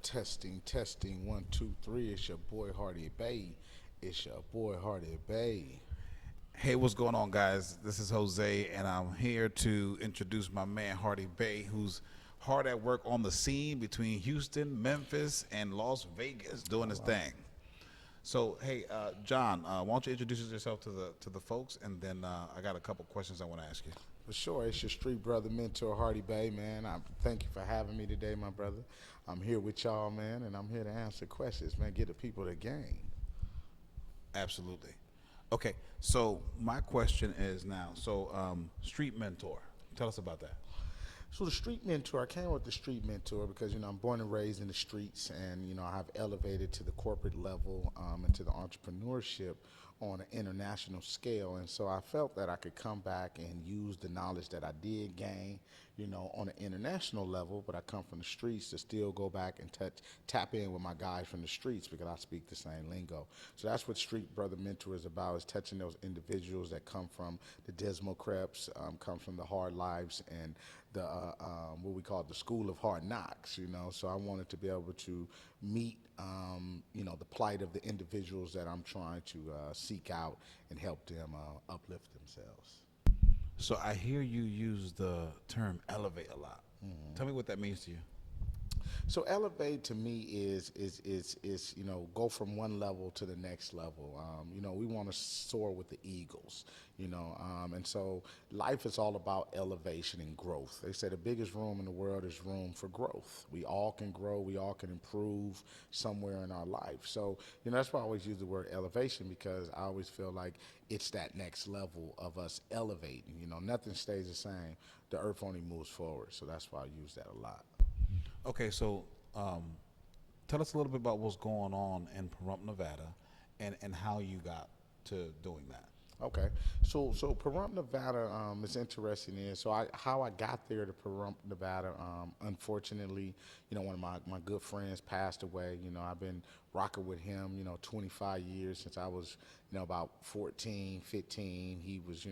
Testing, testing, one, two, three. It's your boy Hardy Bay. It's your boy Hardy Bay. Hey, what's going on, guys? This is Jose, and I'm here to introduce my man Hardy Bay, who's hard at work on the scene between Houston, Memphis, and Las Vegas, doing his thing. So, hey, John, why don't you introduce yourself to the folks, and then I got a couple questions I want to ask you. For sure, it's your street brother mentor Hardy Bay, man. I thank you for having me today, my brother. I'm here with y'all, man, and I'm here to answer questions, man. Get the people the game. Absolutely. Okay, so my question is now, street mentor, tell us about that. So the street mentor, I came with the street mentor because I'm born and raised in the streets, and I've elevated to the corporate level and to the entrepreneurship on an international scale, and so I felt that I could come back and use the knowledge that I did gain, on an international level. But I come from the streets to still go back and tap in with my guys from the streets because I speak the same lingo. So that's what Street Brother Mentor is about: is touching those individuals that come from the dismal creps, come from the hard lives, and the what we call the school of hard knocks. So I wanted to be able to meet the plight of the individuals that I'm trying to seek out and help them uplift themselves. So I hear you use the term elevate a lot. Tell me what that means to you. So elevate to me is go from one level to the next level. We want to soar with the eagles. And so life is all about elevation and growth. They say the biggest room in the world is room for growth. We all can grow. We all can improve somewhere in our life. So that's why I always use the word elevation, because I always feel like it's that next level of us elevating. Nothing stays the same. The earth only moves forward. So that's why I use that a lot. Okay, so tell us a little bit about what's going on in Pahrump, Nevada, and how you got to doing that. Okay, so Pahrump, Nevada is interesting. How I got there to Pahrump, Nevada. Unfortunately, one of my good friends passed away. I've been rocking with him, 25 years since I was, about 14, 15. He was,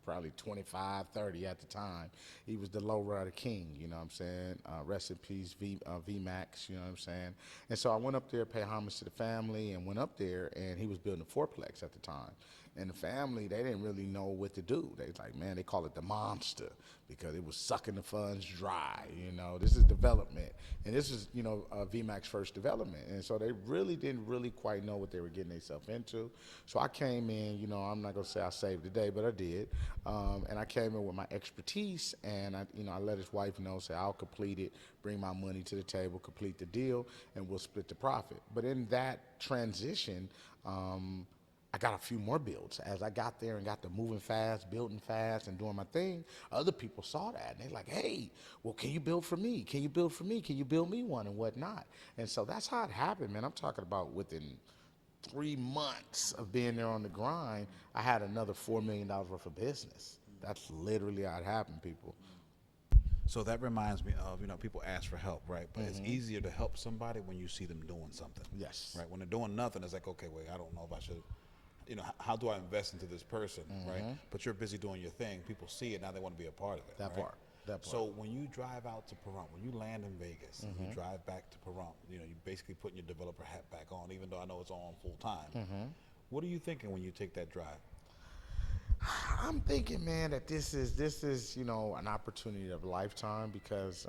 probably 25, 30 at the time. He was the low rider king. What I'm saying? Rest in peace, VMAX. What I'm saying? And so I went up there, pay homage to the family, and went up there, and he was building a fourplex at the time. And the family, they didn't really know what to do. They was like, man, they call it the monster because it was sucking the funds dry. This is development. And this is, VMAX first development. And so they really didn't really quite know what they were getting themselves into. So I came in, I'm not going to say I saved the day, but I did. And I came in with my expertise, and I let his wife know, say, I'll complete it, bring my money to the table, complete the deal, and we'll split the profit. But in that transition, I got a few more builds. As I got there and got to moving fast, building fast, and doing my thing, other people saw that, and they're like, hey, well, can you build for me? Can you build for me? Can you build me one, and whatnot? And so that's how it happened, man. I'm talking about within 3 months of being there on the grind, I had another $4 million worth of business. That's literally how it happened, people. So that reminds me of, people ask for help, right? But it's easier to help somebody when you see them doing something. Yes. Right? When they're doing nothing, it's like, okay, wait, I don't know if I should, how do I invest into this person, right? But you're busy doing your thing. People see it, now they want to be a part of it. That right? part. That part. So when you drive out to Pahrump, when you land in Vegas, and you drive back to Pahrump, you're basically putting your developer hat back on, even though I know it's on full time. What are you thinking when you take that drive? I'm thinking, man, that this is an opportunity of a lifetime, because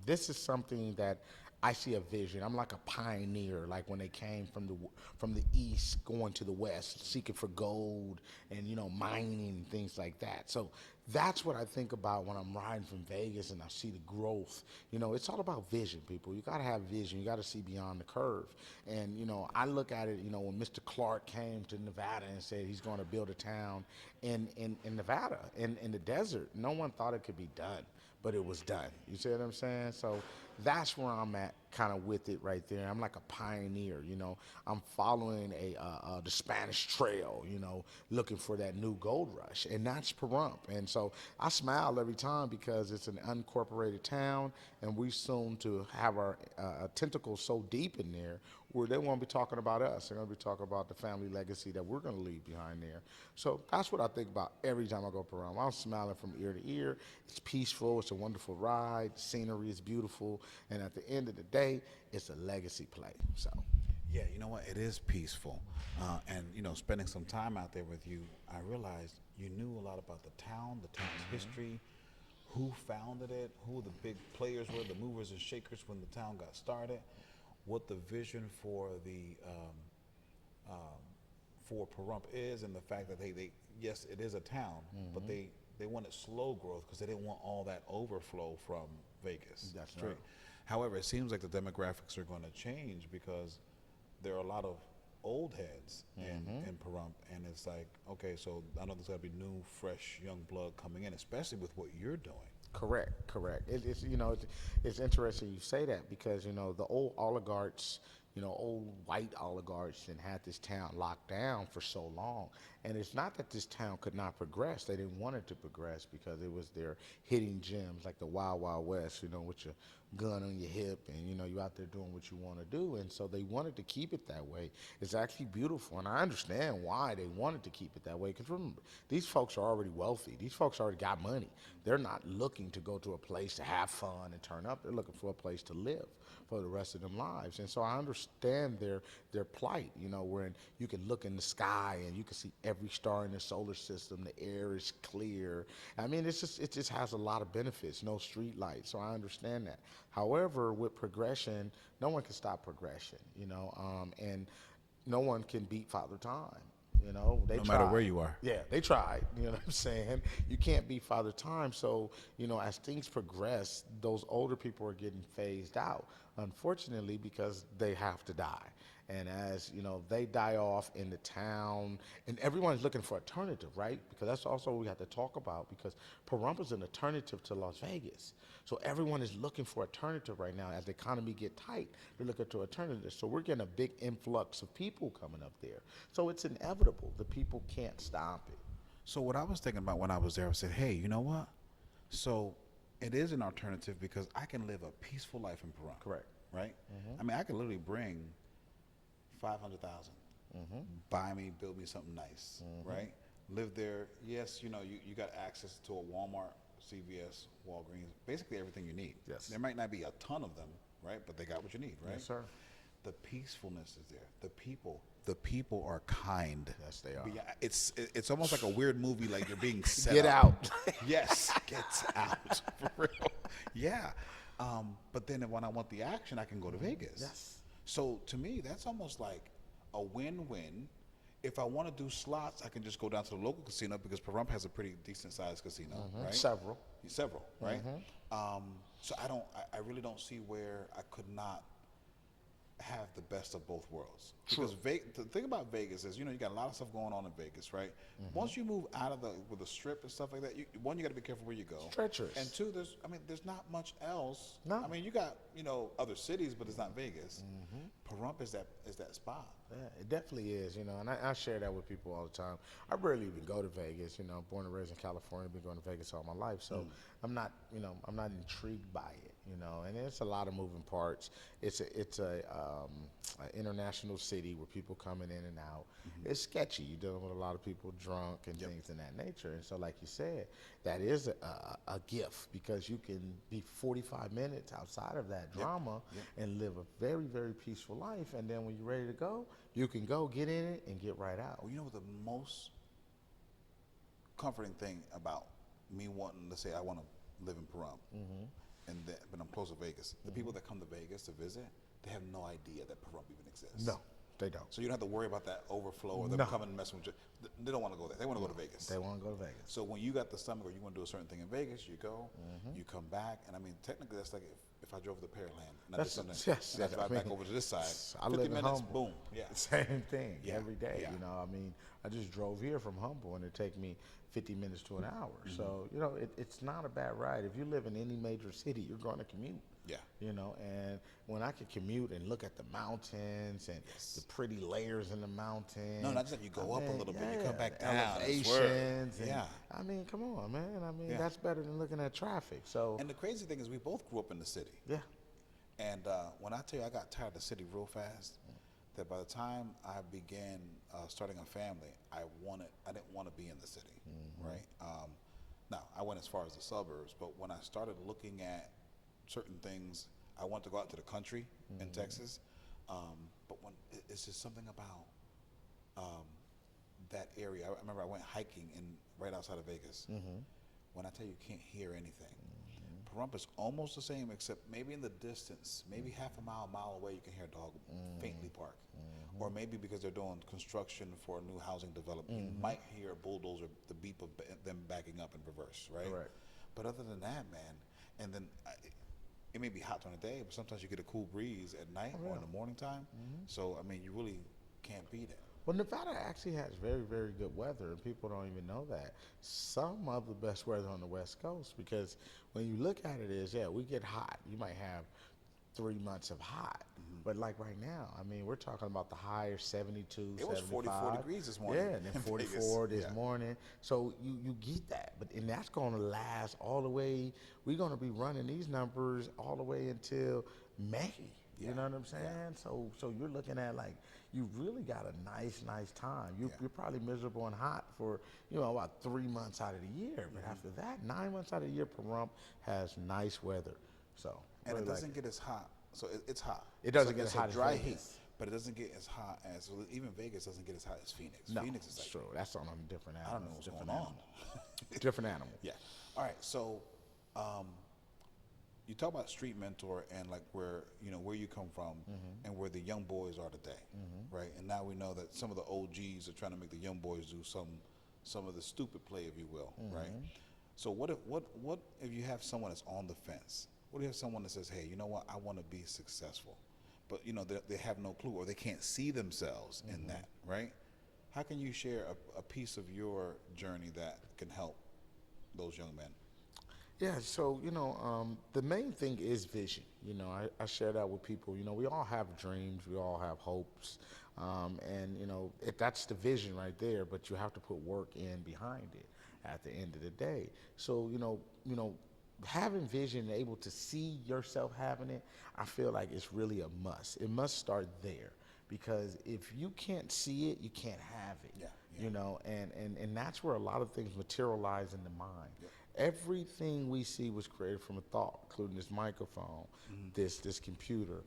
this is something that I see a vision. I'm like a pioneer, like when they came from the east going to the west, seeking for gold and mining and things like that. So that's what I think about when I'm riding from Vegas and I see the growth. It's all about vision, people. You got to have vision. You got to see beyond the curve. And I look at it. When Mr. Clark came to Nevada and said he's going to build a town in Nevada, in the desert, no one thought it could be done, but it was done. You see what I'm saying? So that's where I'm at, kind of with it right there. I'm like a pioneer. I'm following the Spanish Trail. Looking for that new gold rush, and that's Pahrump. And so I smile every time because it's an unincorporated town, and we soon to have our tentacles so deep in there where they won't be talking about us. They're going to be talking about the family legacy that we're going to leave behind there. So that's what I think about every time I go Pahrump. I'm smiling from ear to ear. It's peaceful. It's a wonderful ride. The scenery is beautiful. And at the end of the day, it's a legacy play. So. Yeah, you know what? It is peaceful, and spending some time out there with you, I realized you knew a lot about the town's history, who founded it, who the big players were, the movers and shakers when the town got started, what the vision for the for Pahrump is, and the fact that they yes, it is a town, but they wanted slow growth because they didn't want all that overflow from Vegas. That's Straight. right. However, it seems like the demographics are going to change because there are a lot of old heads in Pahrump, and it's like, okay, so I know there's got to be new, fresh, young blood coming in, especially with what you're doing. Correct. It's interesting you say that because the old oligarchs, old white oligarchs, and had this town locked down for so long. And it's not that this town could not progress; they didn't want it to progress because it was their hidden gems, like the Wild Wild West, with your gun on your hip, and you out there doing what you want to do. And so they wanted to keep it that way. It's actually beautiful, and I understand why they wanted to keep it that way. Because remember, these folks are already wealthy. These folks already got money. They're not looking to go to a place to have fun and turn up. They're looking for a place to live for the rest of their lives. And so I understand their plight. When you can look in the sky and you can see every star in the solar system. The air is clear. I mean, it just has a lot of benefits. No street lights. So I understand that. However, with progression, no one can stop progression. And no one can beat Father Time. They No tried. matter where you are. Yeah, they tried. You know what I'm saying? You can't beat Father Time. So, as things progress, those older people are getting phased out, unfortunately, because they have to die. And as, they die off in the town, and everyone's looking for alternative, right? Because that's also what we have to talk about, because Pahrump is an alternative to Las Vegas. So everyone is looking for alternative right now. As the economy get tight, they're looking to alternatives. So we're getting a big influx of people coming up there. So it's inevitable. The people can't stop it. So what I was thinking about when I was there, I said, hey, you know what? So it is an alternative because I can live a peaceful life in Pahrump. Correct. Right? I mean, I could literally bring 500,000, buy me, build me something nice, right? Live there. Yes, you got access to a Walmart, CVS, Walgreens, basically everything you need. Yes. There might not be a ton of them, right? But they got what you need, right? Yes, sir. The peacefulness is there. The people are kind. Yes, they are. It's almost like a weird movie, like you're being set Get up. out. Yes, gets out for real. Yeah, but then when I want the action, I can go to Vegas. Yes. So to me, that's almost like a win-win. If I want to do slots, I can just go down to the local casino because Pahrump has a pretty decent-sized casino, right? Several. Several, right? So I really don't see where I could not have the best of both worlds. True. Because the thing about Vegas is, you got a lot of stuff going on in Vegas, right? Once you move out of with the strip and stuff like that, one, you got to be careful where you go. Treacherous. And two, there's not much else. No. I mean, you got, other cities, but it's not Vegas. Pahrump is that spot. Yeah, it definitely is, and I share that with people all the time. I rarely even go to Vegas, born and raised in California, been going to Vegas all my life, so I'm not intrigued by it, and it's a lot of moving parts. It's a international city where people coming in and out. It's sketchy. You're dealing with a lot of people drunk and things in that nature, and so like you said, that is a gift because you can be 45 minutes outside of that drama and live a very, very peaceful life, and then when you're ready to go, you can go get in it and get right out. Well, the most comforting thing about me wanting to say I want to live in Pahrump, but I'm close to Vegas. The people that come to Vegas to visit, they have no idea that Pahrump even exists. No, they don't. So you don't have to worry about that overflow or them coming and messing with you. They don't want to go there. They want to go to Vegas. They want to go to Vegas. So when you got the stomach or you want to do a certain thing in Vegas, you go, you come back, and I mean, technically that's like if I drove to Pearland and I did something, and I drive back over to this side, I 50 live in minutes, Humble. boom, yeah. Same thing every day. Yeah. I mean, I just drove here from Humble, and it take me 50 minutes to an hour. So it's not a bad ride. If you live in any major city, you're going to commute. Yeah. And when I can commute and look at the mountains and the pretty layers in the mountains. No, not just that you go up a little bit, you come back down. Elevations. Yeah. I mean, come on, man. I mean, that's better than looking at traffic. So. And the crazy thing is we both grew up in the city. Yeah. And when I tell you I got tired of the city real fast, that by the time I began starting a family, I didn't want to be in the city, right? Now, I went as far as the suburbs, but when I started looking at certain things, I want to go out to the country in Texas, but it's just something about that area. I remember I went hiking right outside of Vegas. When I tell you, you can't hear anything. Pahrump is almost the same, except maybe in the distance, maybe half a mile away, you can hear a dog faintly bark. Or maybe because they're doing construction for a new housing development, you might hear a bulldozer, the beep of them backing up in reverse, right? Correct. But other than that, man, and then it may be hot during the day, but sometimes you get a cool breeze at night or in the morning time. So, I mean, you really can't beat it. Well, Nevada actually has very, very good weather, and people don't even know that. Some of the best weather on the West Coast, because when you look at it is, yeah, we get hot. You might have 3 months of hot. But like right now, I mean, we're talking about the high of 72, It was 75. 44 degrees this morning. Yeah, and then in 44 Vegas. this morning. So you get that. And that's going to last all the way. We're going to be running these numbers all the way until May. You know what I'm saying? So you're looking at like, you really got a nice time. You're probably miserable and hot for, about 3 months out of the year. But after that, 9 months out of the year, Pahrump has nice weather. So And really it doesn't like get as hot. So it's hot. It doesn't So get it's as hot a as dry Vegas. heat, but it doesn't get as hot as, well, even Vegas doesn't get as hot as Phoenix. No, Phoenix is it's like, true. That's on a different animal. I don't know what's different going on. animal. Different animal. Yeah. All right. So, you talk about Street Mentor and like where you come from and where the young boys are today, right? And now we know that some of the OGs are trying to make the young boys do some of the stupid play, if you will, right? So what if you have someone that's on the fence? What if you have someone that says, hey, you know what, I want to be successful, but they have no clue or they can't see themselves in that, right? How can you share a piece of your journey that can help those young men? Yeah, so, the main thing is vision. I share that with people. We all have dreams, we all have hopes. And, that's the vision right there, but you have to put work in behind it at the end of the day. So, having vision and able to see yourself having it, I feel like it's really a must. It must start there. Because if you can't see it, you can't have it. And that's where a lot of things materialize in the mind. Everything we see was created from a thought, including this microphone, this computer,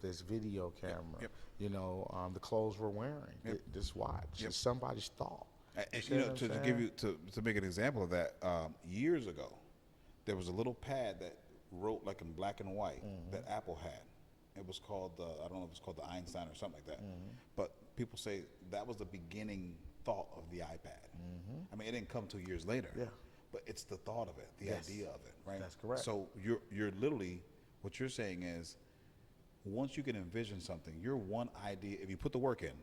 this video camera, the clothes we're wearing, this watch. It's somebody's thought. To make an example of that, years ago, there was a little pad that wrote like in black and white that Apple had. It was called I don't know if it's called the Einstein or something like that. But people say that was the beginning thought of the iPad. I mean, it didn't come 2 years later. Yeah. But it's the thought of it, the idea of it, right? That's correct. So you're literally, what you're saying is, once you can envision something, you're one idea. If you put the work in,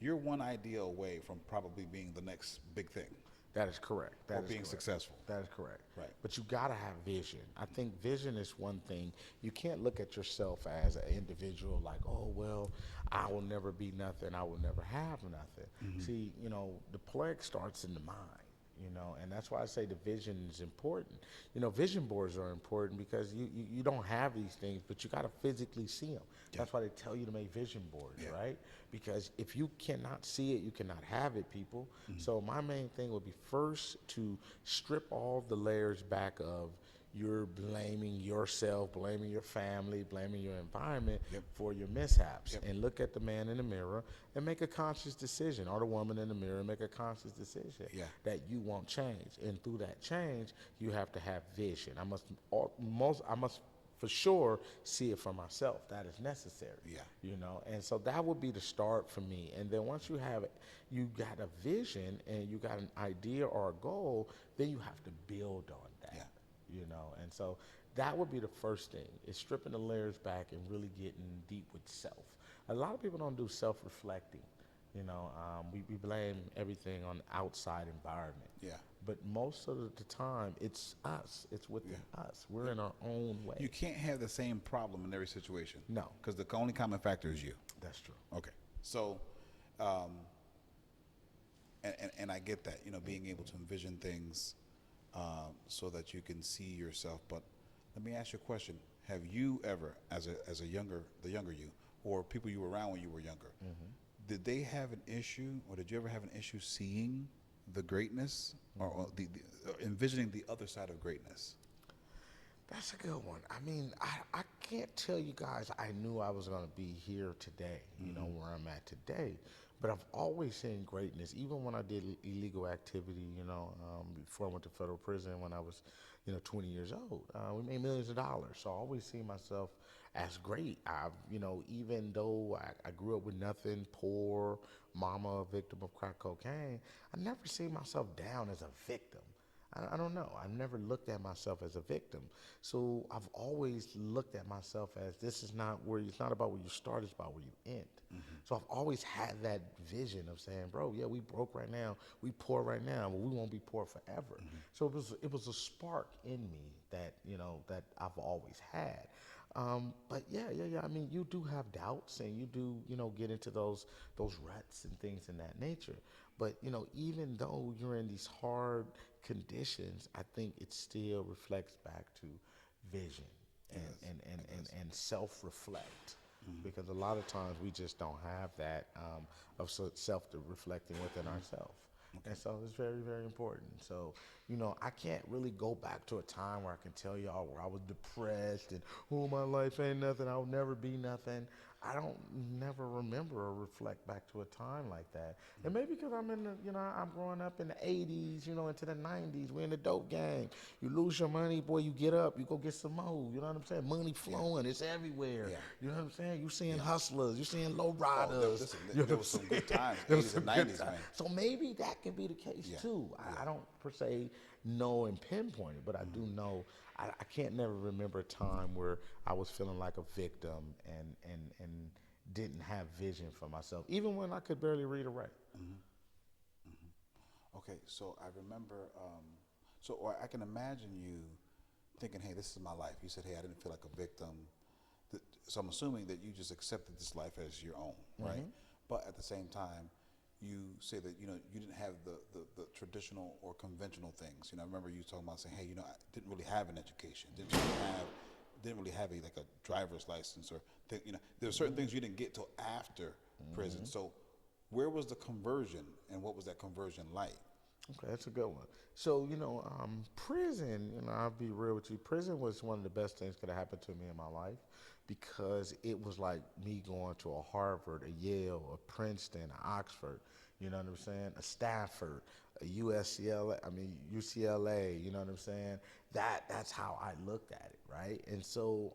you're one idea away from probably being the next big thing. That is correct. Or being successful. That is correct. Right. But you gotta have vision. I think vision is one thing. You can't look at yourself as an individual like, oh well, I will never be nothing. I will never have nothing. See, the plague starts in the mind. And that's why I say the vision is important. Vision boards are important because you don't have these things, but you got to physically see them. That's why they tell you to make vision boards, right? Because if you cannot see it, you cannot have it, people. So my main thing would be first to strip all the layers back of you're blaming yourself, blaming your family, blaming your environment for your mishaps, and look at the man in the mirror and make a conscious decision, or the woman in the mirror and make a conscious decision that you want change. And through that change, you have to have vision. I must for sure see it for myself. That is necessary. And so that would be the start for me. And then once you have it, you got a vision and you got an idea or a goal, then you have to build on that. And so that would be the first thing, is stripping the layers back and really getting deep with self. A lot of people don't do self-reflecting. We blame everything on the outside environment. But most of the time, it's us. It's within us. We're in our own way. You can't have the same problem in every situation. No. Because the only common factor is you. That's true. Okay. So, and I get that, being able to envision things so that you can see yourself. But let me ask you a question. Have you ever, as the younger you, or people you were around when you were younger, did they have an issue, or did you ever have an issue seeing the greatness, or the envisioning the other side of greatness? That's a good one. I mean, I can't tell you guys I knew I was going to be here today, you know, where I'm at today. But I've always seen greatness, even when I did illegal activity, you know, before I went to federal prison when I was, you know, 20 years old. We made millions of dollars. So I always see myself as great. You know, even though I grew up with nothing, poor, mama, a victim of crack cocaine, I never see myself down as a victim. I don't know. I've never looked at myself as a victim. So I've always looked at myself as this is not where it's not about where you start, it's about where you end. So I've always had that vision of saying, bro, yeah, we broke right now, we poor right now, but we won't be poor forever. So it was a spark in me that, you know, that I've always had. But yeah. I mean, you do have doubts, and you do, you know, get into those ruts and things in that nature. But you know, even though you're in these hard conditions, I think it still reflects back to vision and self-reflect. Because a lot of times we just don't have that of self-reflecting within ourselves. And so it's very, very important. So, you know, I can't really go back to a time where I can tell y'all where I was depressed and, oh, my life ain't nothing, I'll never be nothing. I don't never remember or reflect back to a time like that. And maybe because I'm in the, you know, I'm growing up in the 80s, you know, into the 90s. We're in the dope game. You lose your money, boy, you get up, you go get some more. You know what I'm saying? Money flowing, it's everywhere. Yeah. You know what I'm saying? You seeing hustlers, you seeing low Oh, riders. listen, You know there what was I'm some good saying? times, There was 80s some and good 90s, times. man. So maybe that can be the case Yeah. too. I don't per se know and pinpoint it, but I do know I can't never remember a time where I was feeling like a victim and didn't have vision for myself, even when I could barely read or write. Okay, so I remember, or I can imagine you thinking, hey, this is my life. You said, hey, I didn't feel like a victim. So I'm assuming that you just accepted this life as your own, right? But at the same time, you say that, you know, you didn't have the traditional or conventional things. You know, I remember you talking about saying, hey, you know, I didn't really have an education, didn't really have a driver's license, or you know, there were certain things you didn't get till after prison. So where was the conversion, and what was that conversion like? Okay, that's a good one. So, you know, prison, you know, I'll be real with you. Prison was one of the best things that could have happened to me in my life because it was like me going to a Harvard, a Yale, a Princeton, a Oxford, you know what I'm saying? A Stanford, a UCLA, you know what I'm saying? That's how I looked at it, right? And so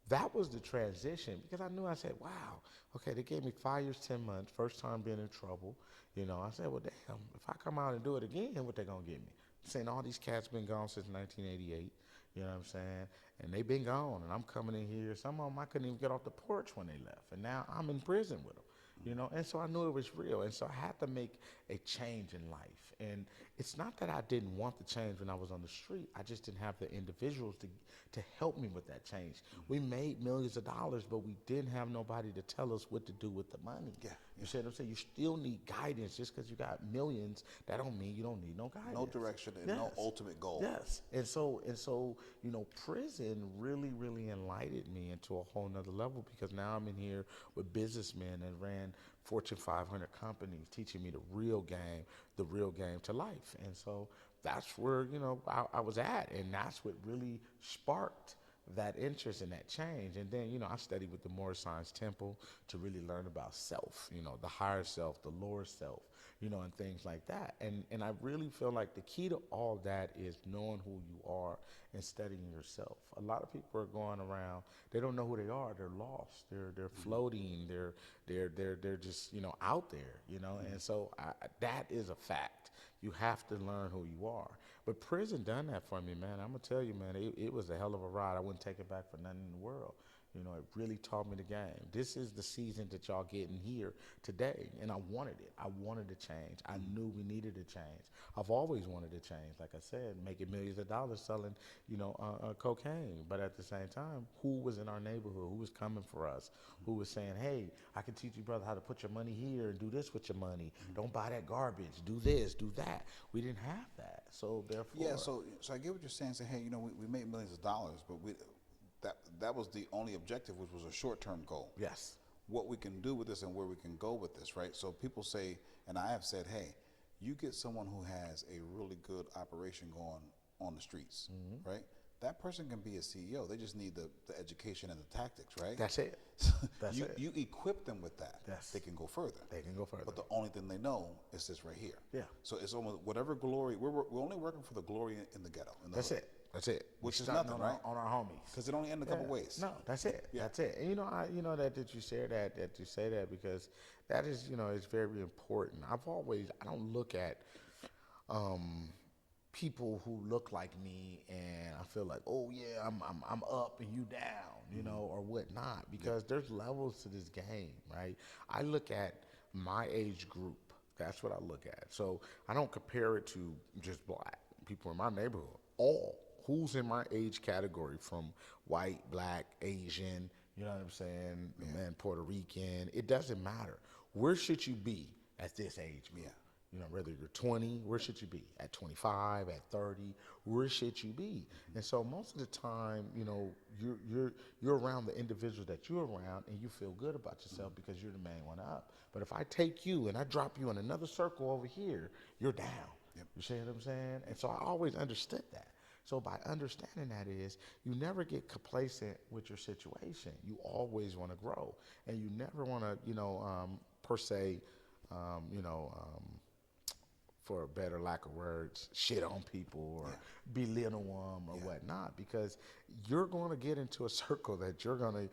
that was the transition because I knew I said, wow, okay, they gave me 5 years, 10 months, first time being in trouble. You know, I said, well, damn, if I come out and do it again, what they gonna give me? Saying all these cats been gone since 1988, you know what I'm saying? And they been gone, and I'm coming in here. Some of them I couldn't even get off the porch when they left, and now I'm in prison with them, you know? And so I knew it was real, and so I had to make a change in life. And it's not that I didn't want the change when I was on the street. I just didn't have the individuals to help me with that change. We made millions of dollars, but we didn't have nobody to tell us what to do with the money. You see what I'm saying? You still need guidance. Just because you got millions, that don't mean you don't need no guidance. No direction and no ultimate goal. Yes. And so, you know, prison really, really enlightened me into a whole nother level because now I'm in here with businessmen that ran Fortune 500 companies teaching me the real game to life. And so that's where, you know, I was at. And that's what really sparked that interest and that change. And then, you know, I studied with the Moore Science Temple to really learn about self, you know, the higher self, the lower self, you know, and things like that. And I really feel like the key to all that is knowing who you are and studying yourself. A lot of people are going around, they don't know who they are, they're lost, they're floating, they're just, you know, out there, you know, and so that is a fact. You have to learn who you are. But prison done that for me, man. I'm going to tell you, man, it was a hell of a ride. I wouldn't take it back for nothing in the world. You know, it really taught me the game. This is the season that y'all getting here today, and I wanted it. I wanted to change. I knew we needed to change. I've always wanted to change. Like I said, making millions of dollars selling, you know, cocaine. But at the same time, who was in our neighborhood? Who was coming for us? Who was saying, hey, I can teach you, brother, how to put your money here and do this with your money. Don't buy that garbage. Do this, do that. We didn't have that. So therefore. Yeah, so I get what you're saying. Say, hey, you know, we made millions of dollars, but that was the only objective, which was a short-term goal. Yes. What we can do with this and where we can go with this, right? So people say, and I have said, hey, you get someone who has a really good operation going on the streets, right? that person can be a CEO. They just need the education and the tactics, right? That's it. That's you, it. You equip them with that. Yes. They can go further. They can go further. But the only thing they know is this right here. Yeah. So it's almost whatever glory, we're only working for the glory in the ghetto. In the That's hood. it. That's it. Which is Starting nothing, on right? On our homies. Because it only ends a couple ways. No, that's it. Yeah. That's it. And that you share that you say that because that is it's very important. I don't look at people who look like me and I feel like, oh yeah, I'm up and you down, or whatnot, because there's levels to this game, right? I look at my age group. That's what I look at. So I don't compare it to just black people in my neighborhood. All who's in my age category, from white, black, Asian, you know what I'm saying, man, Puerto Rican, it doesn't matter. Where should you be at this age group? Whether you're 20, where should you be? At 25, at 30, where should you be? And so most of the time, you're around the individuals that you're around and you feel good about yourself because you're the main one up. But if I take you and I drop you in another circle over here, you're down. Yep. You see what I'm saying? And so I always understood that. So by understanding that is, you never get complacent with your situation. You always want to grow, and you never want to, per se, for a better lack of words, shit on people or belittle them or whatnot, because you're going to get into a circle that you're gonna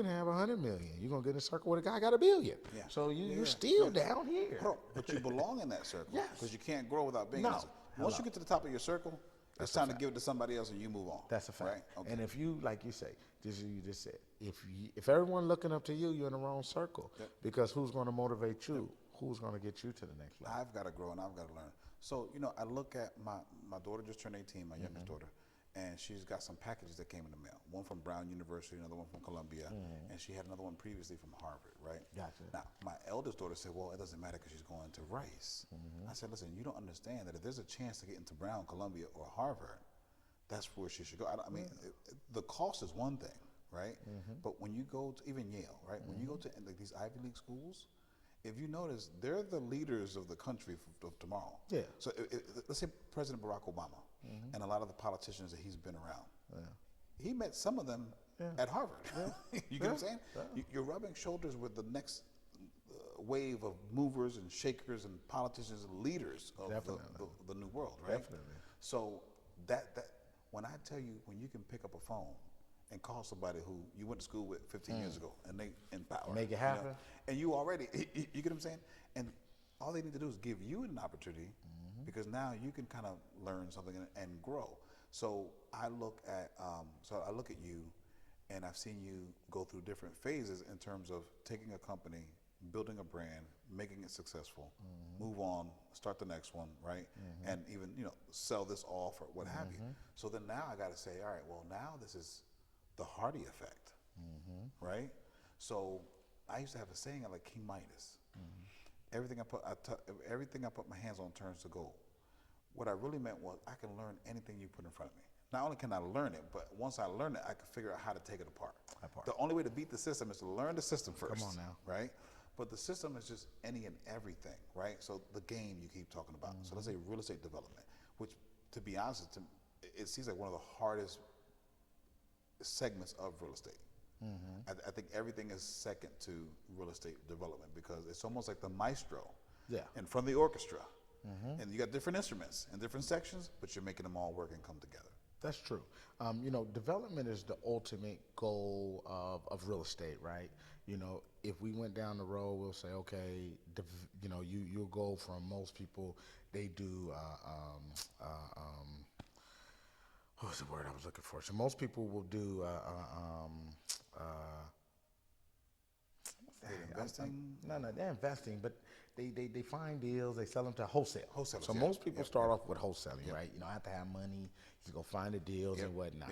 have 100 million. You're gonna get in a circle where a guy got $1 billion. Yeah. So you're still down here. But you belong in that circle. Yes. Because you can't grow without being No. in it. Once you get to the top of your circle, it's time to give it to somebody else and you move on. That's a fact. Right? Okay. And if you, like you say, you just said, if everyone looking up to you, you're in the wrong circle. Because who's going to motivate you? Who's going to get you to the next level? I've got to grow and I've got to learn. So, I look at my daughter just turned 18, my youngest daughter, and she's got some packages that came in the mail. One from Brown University, another one from Columbia, and she had another one previously from Harvard, right? Gotcha. Now, my eldest daughter said, well, it doesn't matter because she's going to Rice. I said, listen, you don't understand that if there's a chance to get into Brown, Columbia, or Harvard, that's where she should go. I mean, the cost is one thing, right? But when you go to even Yale, right? When you go to like these Ivy League schools, if you notice, they're the leaders of the country of tomorrow. Yeah. So let's say President Barack Obama and a lot of the politicians that he's been around. He met some of them at Harvard. You get what I'm saying? You're rubbing shoulders with the next wave of movers and shakers and politicians and leaders of the new world, right? Definitely. So that when I tell you, when you can pick up a phone and call somebody who you went to school with 15 years ago and they empower, Make it happen. and you already, you get what I'm saying? And all they need to do is give you an opportunity because now you can kind of learn something and grow. So I look at you, and I've seen you go through different phases in terms of taking a company, building a brand, making it successful, move on, start the next one, right? And even, sell this off or what have you. So then now I got to say, all right, well, now this is the Hardy effect, right? So I used to have a saying like King Midas. Everything I put my hands on turns to gold. What I really meant was I can learn anything you put in front of me. Not only can I learn it, but once I learn it, I can figure out how to take it apart. The only way to beat the system is to learn the system first. Come on now. Right? But the system is just any and everything, right? So the game you keep talking about. So let's say real estate development, which, to be honest, it seems like one of the hardest segments of real estate. I think everything is second to real estate development because it's almost like the maestro in front of the orchestra. And you got different instruments and different sections, but you're making them all work and come together. That's true. Development is the ultimate goal of real estate, right? If we went down the road, we'll say, okay, you'll go from most people, they do, what was the word I was looking for? So most people will do, Investing? No, they're investing, but they find deals, they sell them to wholesale. Wholesalers, So most people start off with wholesaling, right? I have to have money, you go find the deals and whatnot.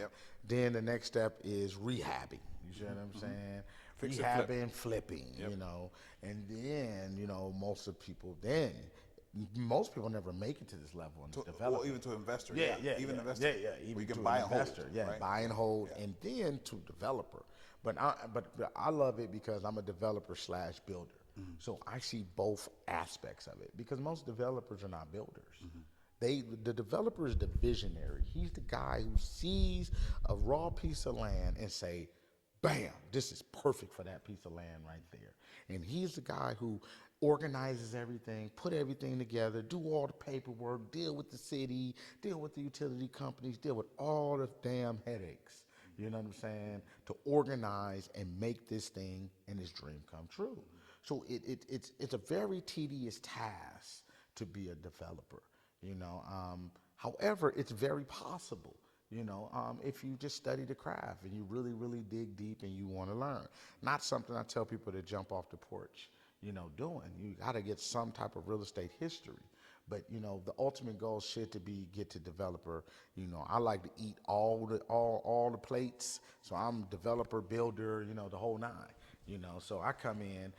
Then the next step is rehabbing. You see what I'm saying? Fix and flip. Rehabbing, flipping, and then, most people never make it to this level in development. Well, even to investor. Even investor. even we can to buy an and hold. investor, Right? buy and hold, and then to developer. But I love it because I'm a developer / builder. So I see both aspects of it because most developers are not builders. The developer is the visionary. He's the guy who sees a raw piece of land and say, bam, this is perfect for that piece of land right there. And he's the guy who organizes everything, put everything together, do all the paperwork, deal with the city, deal with the utility companies, deal with all the damn headaches. You know what I'm saying? To organize and make this thing and this dream come true. So it's a very tedious task to be a developer. However, it's very possible. If you just study the craft and you really, really dig deep and you want to learn. Not something I tell people to jump off the porch, doing. You got to get some type of real estate history. But the ultimate goal should to be get to developer. I like to eat all the plates, so I'm developer, builder, the whole nine. So I come in,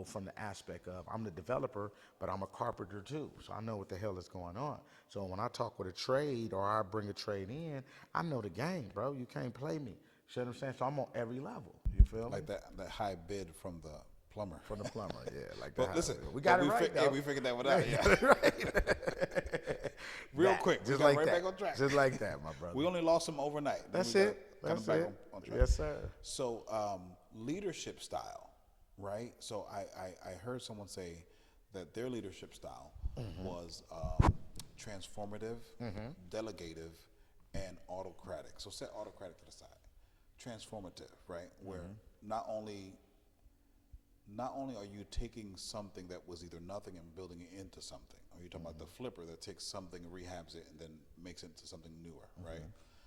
from the aspect of I'm the developer, but I'm a carpenter too. So I know what the hell is going on. So when I talk with a trade or I bring a trade in, I know the game, bro. You can't play me. You know what I'm saying? So I'm on every level. You feel me? Like that high bid from the plumber. From the plumber, yeah. Like But that. listen, We got it we right, though. we figured that one out. We Yeah. got it right. Real That, quick, we just got like right that. back on track. Just like that, my brother. We only lost him overnight. Then That's we got it. kinda That's back it. on track. Yes, sir. So leadership style, right? So I heard someone say that their leadership style was transformative, delegative, and autocratic. So set autocratic to the side. Transformative, right? Where not only are you taking something that was either nothing and building it into something, or you're talking about the flipper that takes something, rehabs it, and then makes it into something newer, right?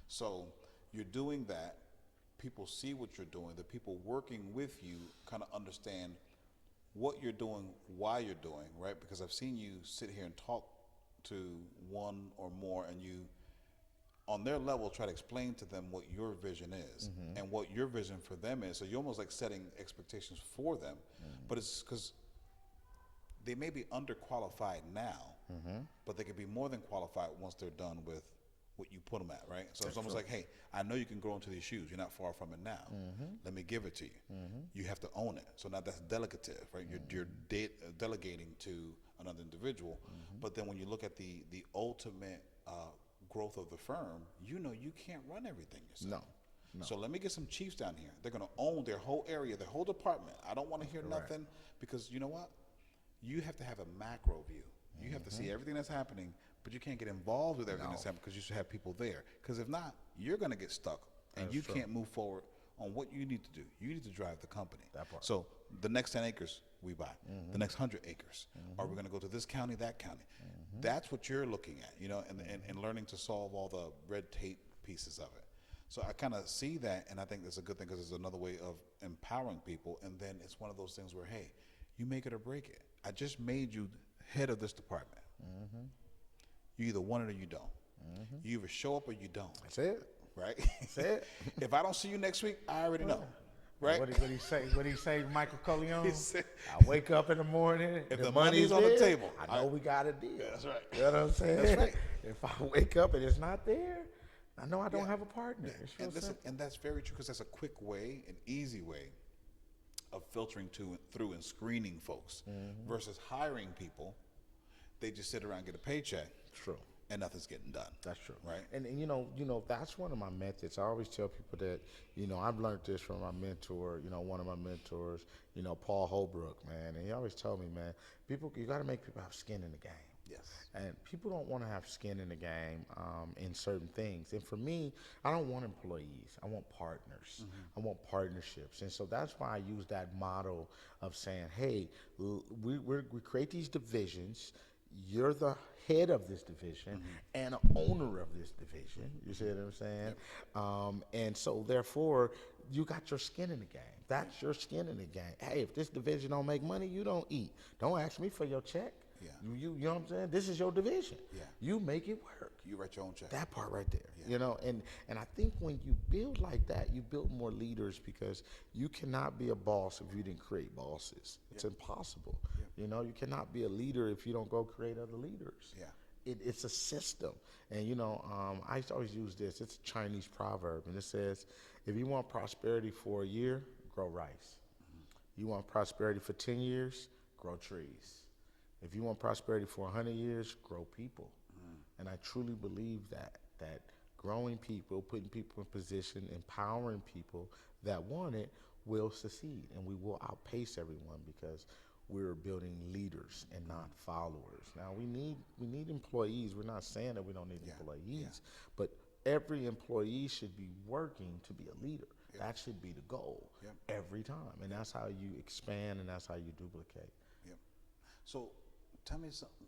So you're doing that. People see what you're doing. The people working with you kind of understand what you're doing, why you're doing, right? Because I've seen you sit here and talk to one or more, and you, on their level, try to explain to them what your vision is and what your vision for them is. So you're almost like setting expectations for them, but it's because they may be underqualified now, but they could be more than qualified once they're done with what you put them at, right? So it's almost like, hey, I know you can grow into these shoes. You're not far from it now. Let me give it to you. You have to own it. So now that's delegative, right? You're delegating to another individual. But then when you look at the ultimate growth of the firm, you can't run everything yourself. No. So let me get some chiefs down here. They're going to own their whole area, their whole department. I don't want to hear nothing, because you know what? You have to have a macro view. You have to see everything that's happening, but you can't get involved with everything that's happening because you should have people there. Because if not, you're going to get stuck, and you can't move forward on what you need to do. You need to drive the company. That part. So the next 10 acres we buy, the next 100 acres. Are we going to go to this county, that county? That's what you're looking at, and learning to solve all the red tape pieces of it. So I kind of see that, and I think that's a good thing because it's another way of empowering people. And then it's one of those things where, hey, you make it or break it. I just made you head of this department. You either want it or you don't. You either show up or you don't. That's it. Right? That's it. If I don't see you next week, I already know. Right? What he say? What he say, Michael Corleone? He said- I wake up in the morning. If the money's on the there, table, I know we got a deal. That's right. You know what I'm saying? That's right. If I wake up and it's not there, I know I don't have a partner. It's real And listen, simple. and that's very true because that's a quick way, an easy way of filtering through and screening folks versus hiring people. They just sit around and get a paycheck. True. And nothing's getting done. That's true. Right. And that's one of my methods. I always tell people that, I've learned this from my mentor, one of my mentors, Paul Holbrook, man. And he always told me, man, you got to make people have skin in the game. Yes. And people don't want to have skin in the game in certain things. And for me, I don't want employees. I want partners. I want partnerships. And so that's why I use that model of saying, hey, we create these divisions. You're the head of this division and an owner of this division. You see what I'm saying? And so therefore, you got your skin in the game. That's your skin in the game. Hey, if this division don't make money, you don't eat. Don't ask me for your check. Yeah. You know what I'm saying? This is your division. Yeah. You make it work. You write your own check. That part right there. Yeah. And I think when you build like that, you build more leaders because you cannot be a boss if you didn't create bosses. It's impossible. Yeah. You cannot be a leader if you don't go create other leaders. Yeah. It's a system. And I used to always use this. It's a Chinese proverb, and it says, if you want prosperity for a year, grow rice. You want prosperity for 10 years, grow trees. If you want prosperity for 100 years, grow people. And I truly believe that growing people, putting people in position, empowering people that want it will succeed, and we will outpace everyone because we're building leaders and not followers. Now we need employees. We're not saying that we don't need Yeah. employees, but every employee should be working to be a leader. That should be the goal Yep. every time, and that's how you expand and that's how you duplicate. Yep. So tell me something.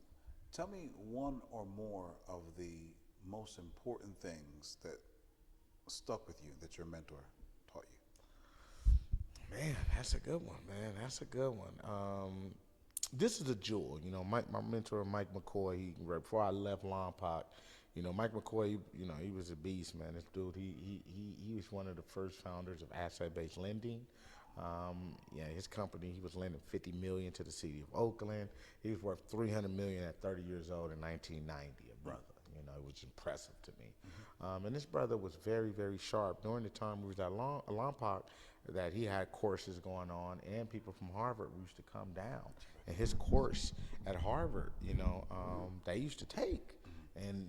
Tell me one or more of the most important things that stuck with you that your mentor taught you. Man, that's a good one, man. That's a good one. This is a jewel. My mentor, Mike McCoy, right before I left Lompoc, Mike McCoy, he was a beast, man. This dude, he was one of the first founders of asset-based lending. Yeah, his company, he was lending $50 million to the city of Oakland. He was worth $300 million at 30 years old in 1990, a brother. It was impressive to me. And this brother was very, very sharp. During the time we was at Lompoc, that he had courses going on, and people from Harvard used to come down. And his course at Harvard, they used to take. And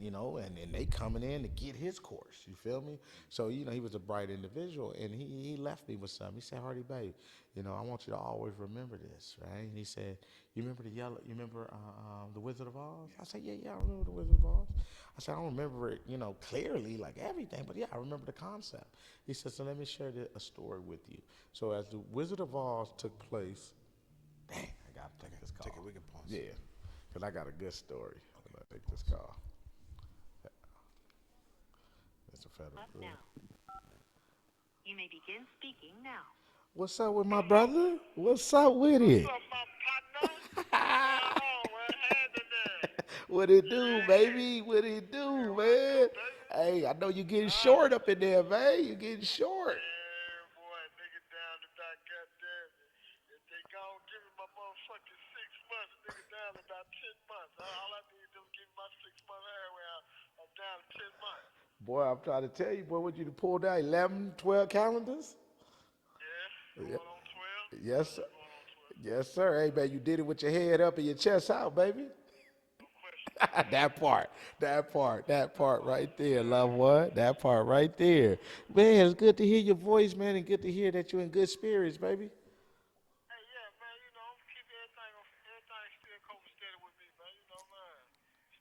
they coming in to get his course. You feel me? So he was a bright individual, and he left me with something. He said, "Hardy babe, I want you to always remember this, right?" And he said, "You remember the Wizard of Oz?" I said, "Yeah, I remember the Wizard of Oz." I said, "I don't remember it, clearly like everything, but yeah, I remember the concept." He said, "So let me share a story with you." So as the Wizard of Oz took place, dang, I gotta take this call. Take it. We can pause. Yeah, because I got a good story. I'm gonna take this call. Mr. Federal. Now. You may begin speaking now. What's up with my brother? What's up with it? What's up, my partner? What happened? What it do, baby? What it do, man? Hey, I know you getting short up in there, man. You getting short. Yeah, boy, nigga down to about goddamn. If they gon' give me my motherfucking 6 months, nigga down to about 10 months. All I need to do is give me my 6 month halfway. I'm down to 10 months. Boy, I'm trying to tell you, boy, what you to pull down 11, 12 calendars? Yeah, going on 12. Yes, sir. Going on 12. Yes, sir. Hey, man, you did it with your head up and your chest out, baby. No question. that part right there, loved one. That part right there. Man, it's good to hear your voice, man, and good to hear that you're in good spirits, baby. Hey, yeah, man, keep everything still copacetic with me, man. Man.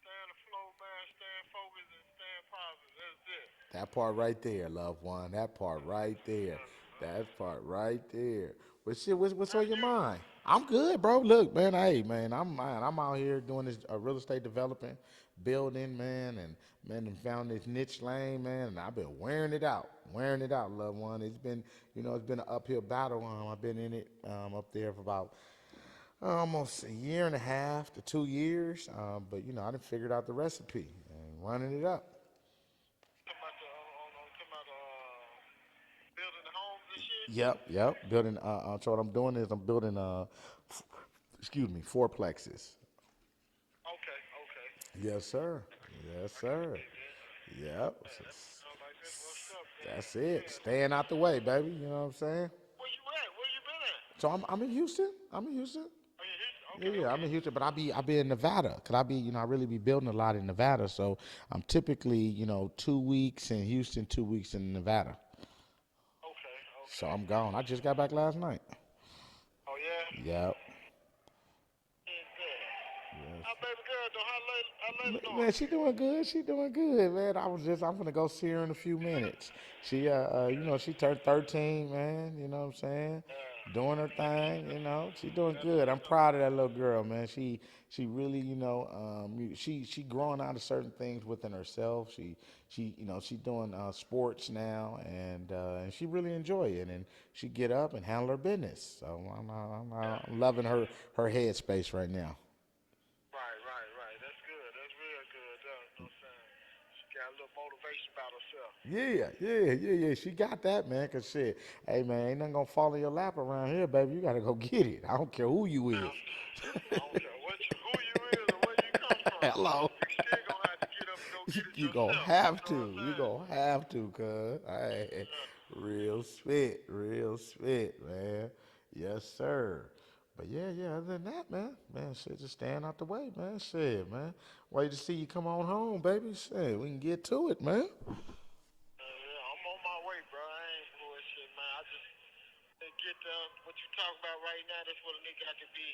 Stay on the flow, man. Staying focused and staying positive. That's it. That part right there, loved one. That part right there. That part right there. But shit, what's on your mind? I'm good, bro. Look, man, I'm out here doing this real estate developing, building, man, and found this niche lane, man, and I've been wearing it out, loved one. It's been an uphill battle. I've been in it up there for about almost a year and a half to 2 years, but I done figured out the recipe and running it up. Talking about building the homes and shit. Yep. Building. So what I'm doing is I'm building. Fourplexes. Okay. Yes, sir. Yep. That's it. Staying out the way, baby. You know what I'm saying? Where you at? Where you been at? So I'm in Houston. Oh, you Houston? Okay. Yeah, I'm in Houston, but I be in Nevada. Cause I really be building a lot in Nevada. So I'm typically 2 weeks in Houston, 2 weeks in Nevada. Okay. So I'm gone. I just got back last night. Oh yeah. Yep. Our baby girl doing how late doing? Man, she doing good, man. I'm gonna go see her in a few minutes. She, she turned 13, man. You know what I'm saying? Doing her thing, she doing good. I'm proud of that little girl, man. She really, she growing out of certain things within herself. She doing sports now, and she really enjoy it. And she get up and handle her business. So I'm loving her headspace right now. Right. That's good. That's real good. You know what I'm saying? She got a little motivation about herself. Yeah. She got that, man. Cause shit, hey man, ain't nothing gonna fall in your lap around here, baby. You gotta go get it. I don't care who you is. I don't care who you is or where you come from. Hello. You still gonna have to get up and go get it You yourself. gonna have to. You know what I'm You saying? gonna have to, cuz. Hey, real spit, man. Yes, sir. But yeah, other than that, man, shit, just staying out the way, man. Shit, man. Wait to see you come on home, baby. Shit, we can get to it, man. Yeah, I'm on my way, bro. I ain't bullshit, man. I just get what you talking about right now. That's what a nigga got to be.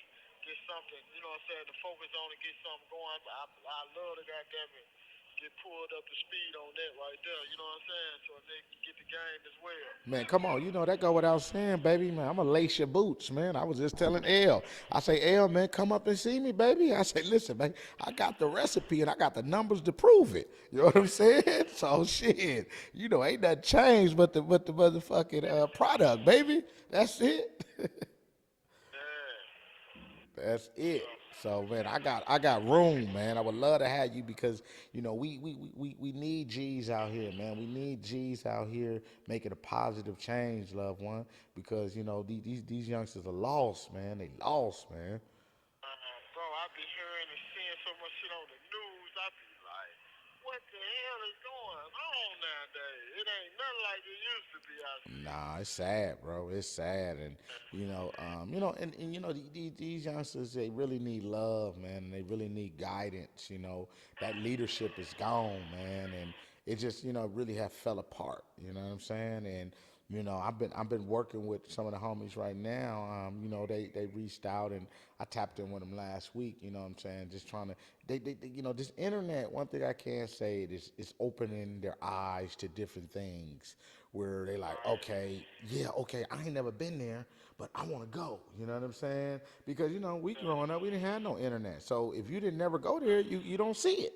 Get something, you know what I'm saying, to focus on and get something going. I love to goddamn it get pulled up to speed on that right there. You know what I'm saying? So a nigga can get the game as well. Man, come on. You know that go without saying, baby, man. I'm going to lace your boots, man. I was just telling L. I say, L, man, come up and see me, baby. I say, listen, man, I got the recipe and I got the numbers to prove it. You know what I'm saying? So, shit, you know, ain't nothing changed but the motherfucking product, baby. That's it. Yeah. That's it. So man, I got room, man. I would love to have you because you know we need G's out here, man. We need G's out here making a positive change, loved one. Because you know these youngsters are lost, man. They lost, man. Bro, I be hearing and seeing so much shit on the news. I be like, what the hell is going on nowadays? It ain't nothing like it used to be out here. Nah, it's sad, bro. It's sad, and and you know these youngsters they really need love, man, and they really need guidance. You know that leadership is gone, man, and it just really have fell apart. You know what I'm saying? And I've been working with some of the homies right now. They reached out and I tapped in with them last week. You know what I'm saying? Just trying to this internet. One thing I can say is opening their eyes to different things where they like, okay, yeah, okay, I ain't never been there, but I want to go. You know what I'm saying? Because we growing up, we didn't have no internet. So if you didn't never go there, you don't see it.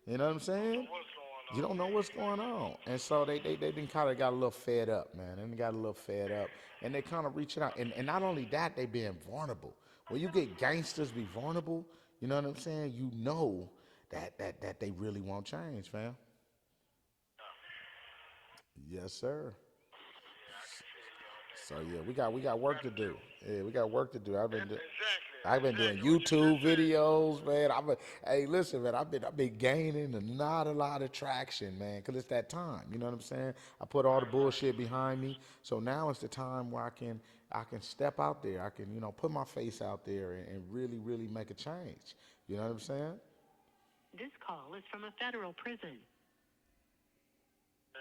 You know what I'm saying? What's going You on? don't know what's going on. And so they been kind of got a little fed up, man. And they got a little fed up. And they kind of reaching out. And not only that, they being vulnerable. When you get gangsters be vulnerable, you know what I'm saying? You know that they really won't change, fam. Yes, sir. Yeah, I can feel you on that. So yeah, we got work to do. Yeah, we got work to do. I've been doing Exactly what you just YouTube said. videos, man. Hey, listen, man. I've been gaining not a lot of traction, man, because it's that time. You know what I'm saying? I put all the bullshit behind me, so now it's the time where I can step out there. I can put my face out there and really make a change. You know what I'm saying? This call is from a federal prison. Yeah.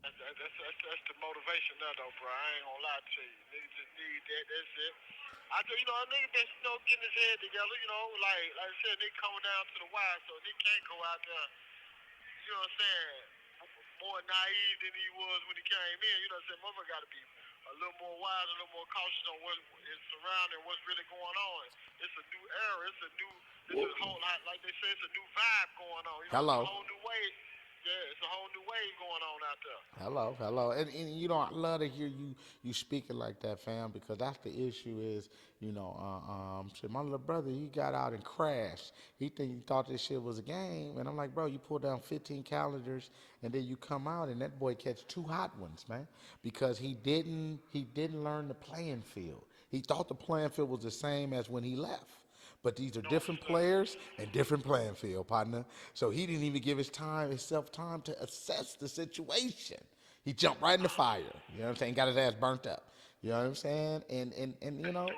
That's the motivation now, though, bro. I ain't gonna lie to you. Niggas just need that. That's it. I do, a nigga been, getting his head together, like I said, nigga coming down to the wire, so nigga can't go out there, you know what I'm saying, more naive than he was when he came in. You know what I'm saying? Motherfucker got to be a little more wise, a little more cautious on what is surrounding, what's really going on. It's a new era. It's a whole lot, like they say, it's a new vibe going on. It's a Hello. whole new wave. Yeah, it's a whole new wave going on out there. Hello, and I love to hear you speaking like that, fam, because that's the issue. Is shit, my little brother he got out and crashed. He thought this shit was a game, and I'm like, bro, you pull down 15 calendars, and then you come out, and that boy catch two hot ones, man, because he didn't learn the playing field. He thought the playing field was the same as when he left. But these are different players and different playing field, partner. So he didn't even give himself time to assess the situation. He jumped right in the fire. You know what I'm saying? Got his ass burnt up. You know what I'm saying? And Do that.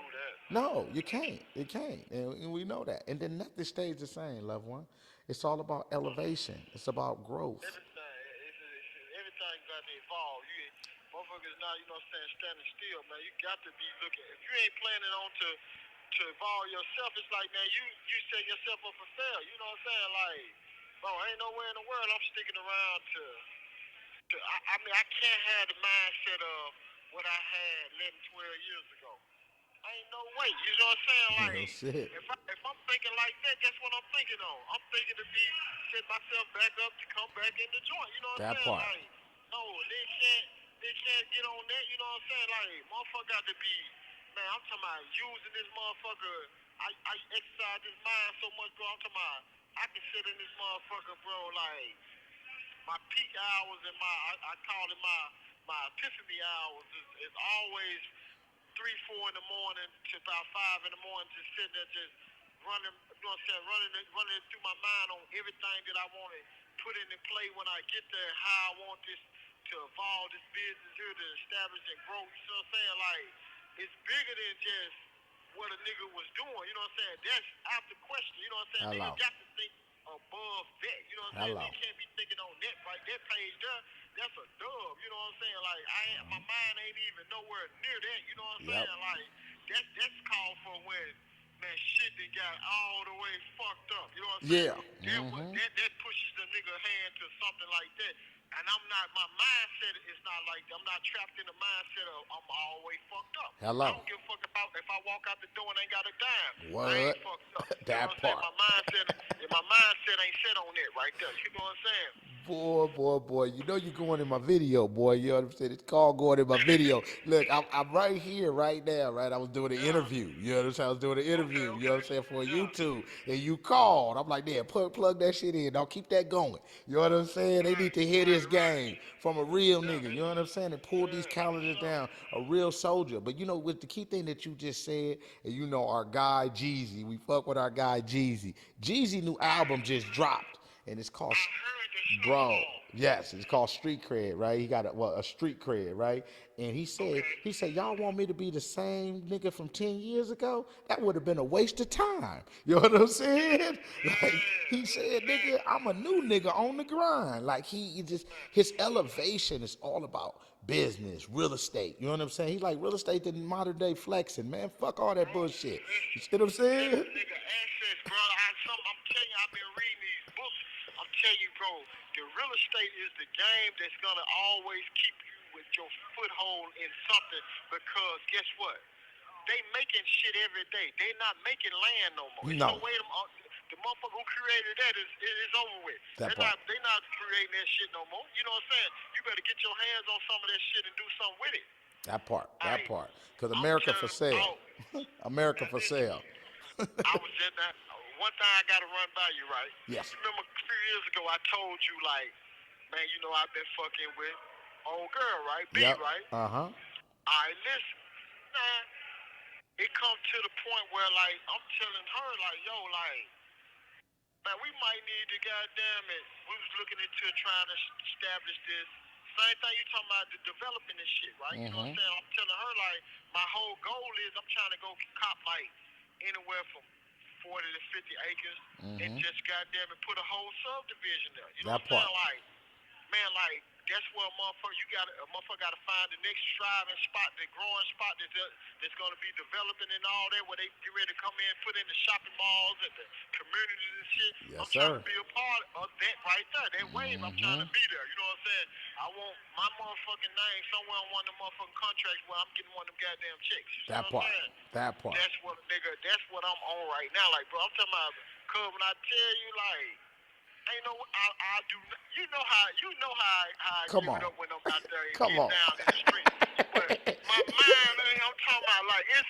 no, you can't. You can't. And we know that. And then nothing stays the same, loved one. It's all about elevation. It's about growth. Everything got to evolve. Motherfuckers not, standing still, man. You got to be looking. If you ain't planning on to evolve yourself, it's like, man, you set yourself up for failure. You know what I'm saying? Like, bro, ain't nowhere in the world I'm sticking around I mean, I can't have the mindset of what I had 11, 12 years ago. Ain't no way. You know what I'm saying? Real Like, shit. if I'm thinking like that, that's what I'm thinking on. I'm thinking to set myself back up to come back in the joint. You know what I'm That saying? part. Like, no, they can't get on that. You know what I'm saying? Like, motherfucker got to be, man. I'm talking about using this motherfucker. I exercise this mind so much, bro. I'm talking about I can sit in this motherfucker, bro. Like my peak hours and I call it my epiphany hours is always 3, 4 in the morning to about 5 in the morning, just sitting there, just running, you know what I'm saying, running it through my mind on everything that I want to put into play when I get there, how I want this to evolve this business here to establish and grow. You know what I'm saying? Like, it's bigger than just what a nigga was doing. You know what I'm saying? That's out the question. You know what I'm saying? Hello. Nigga got to think above that. You know what I'm saying? Hello. They can't be thinking on that right that page there. That's a dub. You know what I'm saying? Like my mind ain't even nowhere near that. You know what I'm Yep. saying? Like that's called for when man shit that got all the way fucked up. You know what I'm Yeah. saying? That pushes the nigga hand to something like that. And I'm not, my mindset is not like, I'm not trapped in the mindset of I'm always fucked up. Hello. I don't give a fuck about if I walk out the door and ain't got a dime. I What? ain't fucked up. You That know what I'm saying? part. My mindset ain't set on that right there. You know what I'm saying? Boy, you know you're going in my video, boy. You know what I'm saying? It's called going in my video. Look, I'm right here, right now, right? I was doing an interview. You know what I'm saying? I was doing an interview, you know what I'm saying, for YouTube. And you called. I'm like, yeah, plug that shit in. Don't keep that going. You know what I'm saying? They need to hear this game from a real nigga. You know what I'm saying? And pull these calendars down. A real soldier. But you know, with the key thing that you just said, and you know our guy Jeezy, we fuck with our guy Jeezy. Jeezy new album just dropped. And it's called, bro, yes, it's called Street Cred, right? He got a Street Cred, right? And he said, y'all want me to be the same nigga from 10 years ago? That would have been a waste of time. You know what I'm saying? Like, he said, nigga, I'm a new nigga on the grind. Like, he just, his elevation is all about business, real estate. You know what I'm saying? He's like real estate than modern day flexing, man. Fuck all that bullshit. You see what I'm saying? Nigga, access, bro. I'm telling you, I've been reading these books. I'm telling you, bro, the real estate is the game that's gonna always keep you with your foothold in something because guess what? They making shit every day. They not making land no more. It's No. no way the motherfucker who created that is over with. That They not creating that shit no more. You know what I'm saying? You better get your hands on some of that shit and do something with it. That part. Hey, Because I'm America for telling- sale. America for sale. I was in that. One thing I gotta run by you, right? Yes. You remember a few years ago I told you like, man, you know I've been fucking with old girl, right? B, Yep. right? Uh-huh. I listen, man. It comes to the point where like I'm telling her like, yo, like, man, we might need to goddamn it. We was looking into trying to establish this. Same thing you talking about the developing this shit, right? You know what I'm saying? I'm telling her like my whole goal is I'm trying to go cop like anywhere from 40 to 50 acres and just goddamn it put a whole subdivision there. You know That what I'm saying? part. Like, man, like that's where a motherfucker gotta find the next striving spot, the growing spot that's gonna be developing and all that, where they get ready to come in, put in the shopping malls and the communities and shit. Yes, I'm trying sir. to be a part of that right there, that wave. I'm trying to be there. You know what I'm saying? I want my motherfucking name somewhere on one of the motherfucking contracts where I'm getting one of them goddamn checks. You see That what I'm part. saying? That part. That's what I'm on right now. Like, bro, I'm talking about, cuz when I tell you, like, ain't no, I do. You know how I Come give on. it up when I'm out there and Come get on. down in the street. But my mind, I'm talking about like it's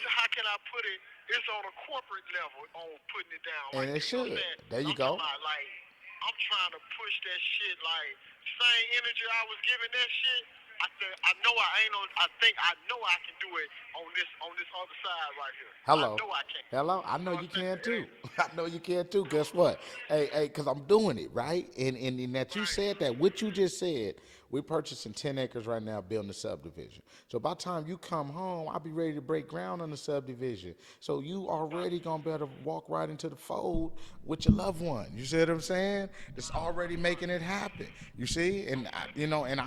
how can I put it? It's on a corporate level on putting it down. And Like, it you know what should. I'm saying? There you I'm go. talking about, like, I'm trying to push that shit like same energy I was giving that shit. I know I can do it on this other side right here. Hello. I know I can. Hello. I know what you I'm saying? can too. I know you can too. Guess what? Hey, because I'm doing it, right? And that you Right. said that, what you just said, we're purchasing 10 acres right now, building a subdivision. So by the time you come home, I'll be ready to break ground on the subdivision. So you already gonna be able to walk right into the fold with your loved one. You see what I'm saying? It's already making it happen. You see? And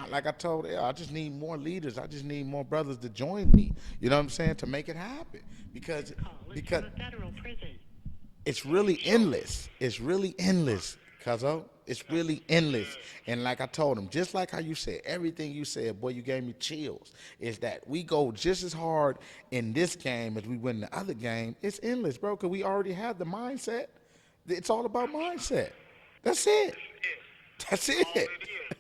like I told Elle, I just need more leaders. I just need more brothers to join me. You know what I'm saying? To make it happen. Because From a federal prison. it's really endless. It's really endless, Cuzzo. It's really endless. And like I told him, just like how you said, everything you said, boy, you gave me chills. Is that we go just as hard in this game as we win the other game. It's endless, bro, because we already have the mindset. It's all about mindset. That's it. That's All it. it is.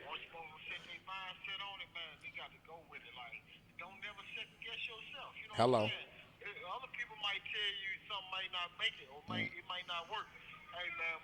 Once motherfuckers set their mindset on it, man, they got to go with it. Like, don't never second guess yourself. You know Hello. what I'm saying? Other people might tell you something might not make it or it might not work. Hey, man,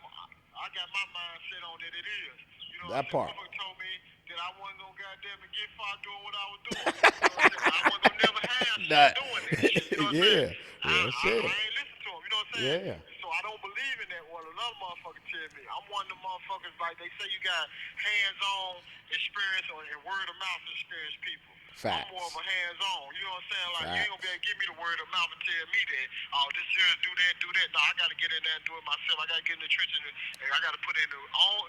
I got my mindset on that it is. You know That what part. I'm saying? Motherfucker told me that I wasn't going to goddamn it get far doing what I was doing. You know what I'm saying? I wasn't going to never have shit Nah. doing that shit. You know what I'm Yeah. saying? Yeah, I shit. ain't listen to him. You know what I'm saying? Yeah. So I don't believe in that. What another motherfucker tell me. I'm one of the motherfuckers like they say you got hands-on experience or word of mouth experience people. I'm more of Facts. a hands-on. You know what I'm saying? Like, you ain't gonna be Facts. able to give me the word of mouth and tell me that, oh, this here, do that, do that. No, I gotta get in there and do it myself. I gotta get in the trenches and I gotta put in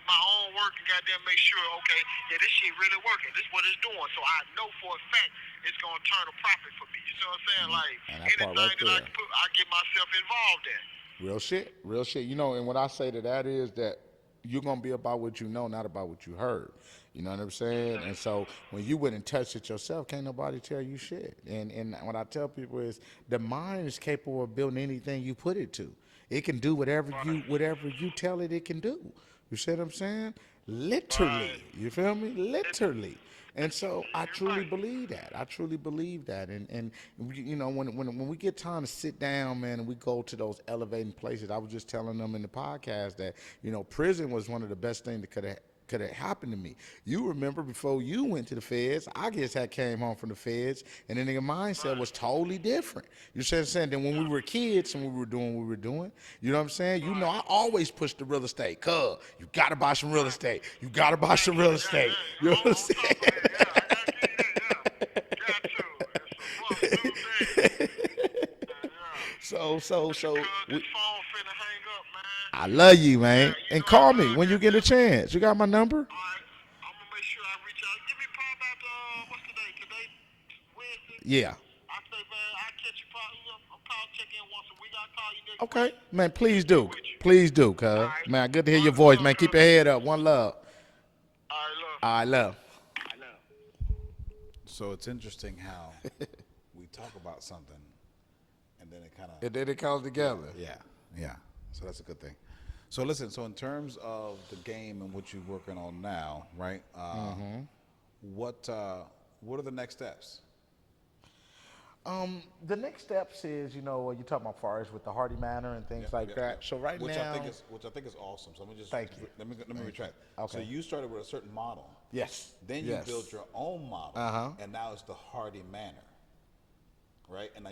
my own work and goddamn make sure, okay, yeah, this shit really working. This what it's doing. So I know for a fact it's gonna turn a profit for me. You know what I'm saying? Like And that part anything right that I there. can put, I get myself involved in. Real shit. Real shit. You know, and what I say to that is that you're gonna be about what you know, not about what you heard. You know what I'm saying? And so when you went and touched it yourself, can't nobody tell you shit. And what I tell people is the mind is capable of building anything you put it to. It can do whatever you tell it can do. You see what I'm saying? Right. Literally. You feel me? Literally. And so I You're truly right. believe that. I truly believe that. And you know, when we get time to sit down, man, and we go to those elevating places, I was just telling them in the podcast that, you know, prison was one of the best things that could have happened to me. You remember before you went to the feds, I guess I came home from the feds, and then the mindset was totally different. You see what I'm saying? Then when we were kids and we were doing what we were doing, you know what I'm saying? You know, I always pushed the real estate. Cuz, you gotta buy some real estate. You gotta buy some real estate. You know what I'm On top of saying? that, yeah, I gotta give you that, yeah. Got to. It's a must do that. So Cuz this phone finna hang up, man. I love you, man. Yeah, you And know I call me love when you that, get a man. chance. You got my number? Alright, I'm gonna make sure I reach out. Give me probably about what's today? Today, Wednesday. Yeah. I say, man, I catch you probably. I'm call check in once a week. I call you next Okay. week. Man, please Get do. with you. Please do, cuz. All right. Man, good to hear your One voice, love, man. Keep cuz. your head up. One love. All right, love. I love. I love. So it's interesting how we talk about something, and then it kind of And then it comes together. yeah. So that's a good thing. So listen. So in terms of the game and what you're working on now, right? What are the next steps? The next steps is, you know, you talking about far as with the Hardy Manor and things like that. So right which now, I think is awesome. So let me just Thank you. Let me retract. So Okay. you started with a certain model. yes. Then you yes. built your own model, and now it's the Hardy Manor, right? And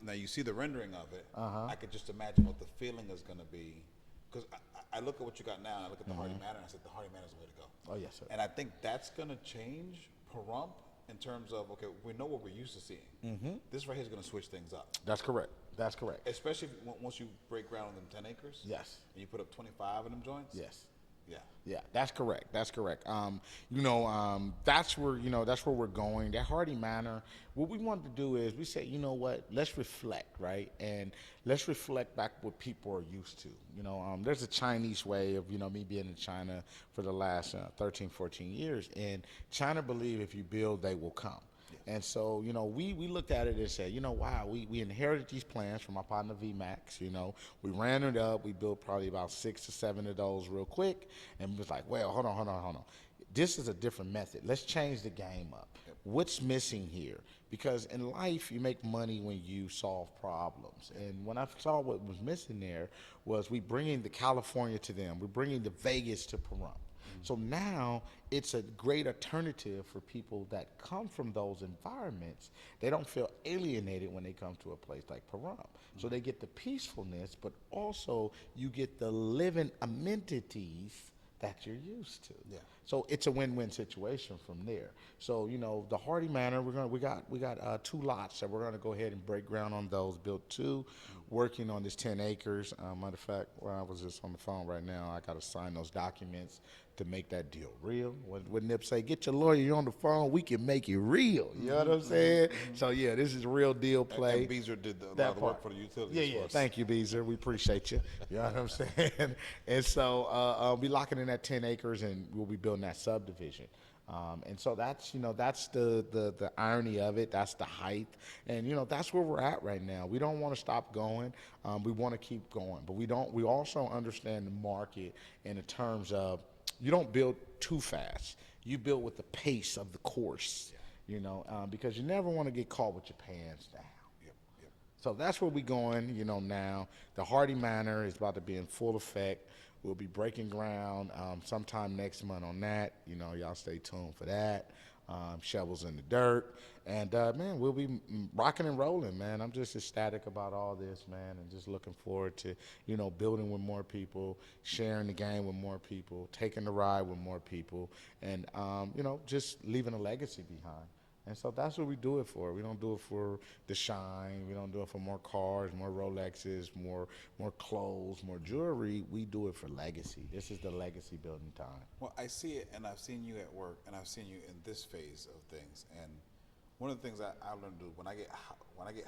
now you see the rendering of it. I could just imagine what the feeling is going to be, because I look at what you got now, and I look at the Hardy Manor, and I said the Hardy Manor is the way to go. Oh yes, sir. And I think that's going to change Pahrump in terms of, okay, we know what we're used to seeing. This right here is going to switch things up, That's correct. That's correct. especially once you break ground on them 10 acres. Yes. And you put up 25 of them joints. Yes. Yeah. Yeah, that's correct. That's correct. That's where we're going. That Hardy Manor. What we wanted to do is we said, you know what? Let's reflect, right? And let's reflect back what people are used to. There's a Chinese way of, me being in China for the last 13, 14 years, and China believe if you build, they will come. And so, we looked at it and said, wow, we inherited these plans from my partner VMAX. We ran it up. We built probably about 6 to 7 of those real quick. And we was like, well, hold on. This is a different method. Let's change the game up. What's missing here? Because in life, you make money when you solve problems. And when I saw what was missing there was we bringing the California to them. We're bringing the Vegas to Pahrump. So now it's a great alternative for people that come from those environments. They don't feel alienated when they come to a place like Pahrump. So they get the peacefulness, but also you get the living amenities that you're used to. Yeah. So it's a win-win situation from there. So the Hardy Manor, we got 2 lots that we're gonna go ahead and break ground on those. Built 2, working on this 10 acres. Matter of fact, I was just on the phone right now. I got to sign those documents to make that deal real. What Nip say? Get your lawyer. You're on the phone. We can make it real. You know what I'm saying? So yeah, this is a real deal play. And Beezer did a lot That of the work part. for the utilities. Yeah. for us. Thank you, Beezer. We appreciate you. You know what I'm saying? And so I'll be locking in that 10 acres, and we'll be building that subdivision. And so that's the irony of it. That's the height, and that's where we're at right now. We don't want to stop going. We want to keep going, but we don't. We also understand the market in the terms of you don't build too fast. You build with the pace of the course. Because you never want to get caught with your pants down. Yep. So that's where we're going, now. The Hardy Manor is about to be in full effect. We'll be breaking ground sometime next month on that. Y'all stay tuned for that. Shovels in the dirt. And, man, we'll be rocking and rolling, man. I'm just ecstatic about all this, man, and just looking forward to, building with more people, sharing the game with more people, taking the ride with more people, and, just leaving a legacy behind. And so that's what we do it for. We don't do it for the shine. We don't do it for more cars, more Rolexes, more clothes, more jewelry. We do it for legacy. This is the legacy building time. Well, I see it, and I've seen you at work, and I've seen you in this phase of things. And one of the things I learned to do when I get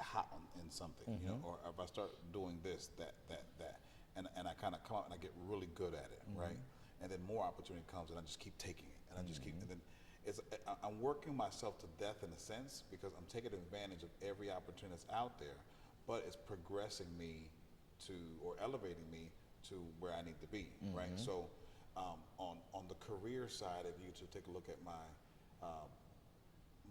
hot in something, you know, or if I start doing this, that, and I kind of come out and I get really good at it, right? And then more opportunity comes, and I just keep taking it, and I just keep, and then I'm working myself to death in a sense because I'm taking advantage of every opportunity that's out there, but it's progressing me to or elevating me to where I need to be, right? So on the career side, if you to take a look at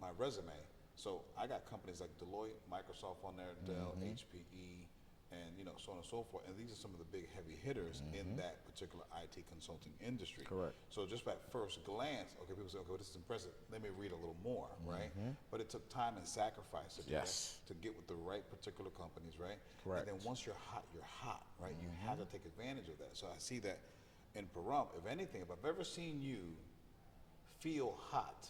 my resume, so I got companies like Deloitte, Microsoft on there, Dell, HPE, and you know, so on and so forth. And these are some of the big heavy hitters in that particular IT consulting industry. Correct. So just at first glance, okay, people say, okay, well, this is impressive. Let me read a little more, right? But it took time and sacrifice to do that, to get with the right particular companies, right? Correct. And then once you're hot, right? You have to take advantage of that. So I see that in Pahrump. If anything, if I've ever seen you feel hot,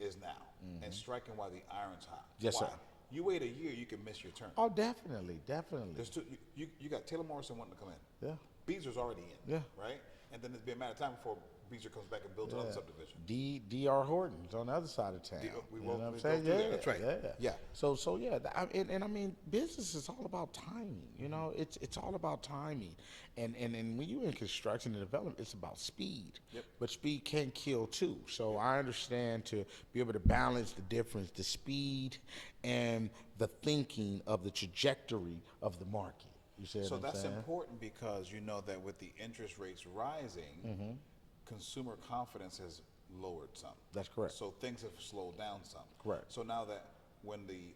is now, and striking while the iron's hot. Yes, Why? sir. You wait a year, you can miss your turn. Oh, definitely. There's two. You got Taylor Morrison wanting to come in. Yeah. Beezer's already in. Yeah. Right. And then it's be a matter of time before Beezer comes back and builds another subdivision. D.R. Horton's on the other side of town. We You will- know what I'm we saying? will do Yeah, that. That's right. Yeah. So yeah, and I mean, business is all about timing. You know, it's all about timing, and when you're in construction and development, it's about speed. Yep. But speed can kill too. So I understand to be able to balance the difference, the speed, and the thinking of the trajectory of the market. You see So what I'm that's saying? important because you know that with the interest rates rising, consumer confidence has lowered some. That's correct. So things have slowed down some. Correct. So now that when the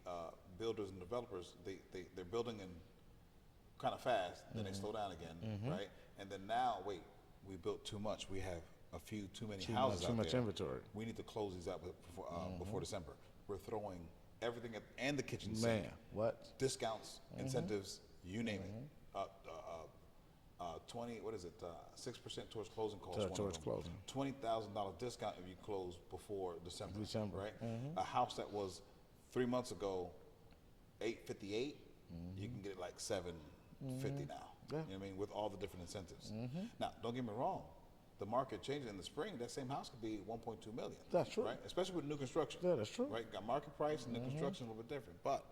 builders and developers they're building in kind of fast, then they slow down again, right? And then now, wait, we built too much. We have a few too many houses too out much there. inventory. We need to close these out before December. We're throwing everything at, and the kitchen sink, Man, what? discounts, incentives, you name it. 20, what is it? 6% towards closing costs. Towards closing. $20,000 discount if you close before December. December. Right? A house that was 3 months ago, $858, you can get it like $750 now. Yeah. You know what I mean? With all the different incentives. Now, don't get me wrong. The market changes in the spring. That same house could be 1.2 million. That's true. Right? Especially with new construction. Yeah, that's true. Right? Got market price and new construction a little bit different. But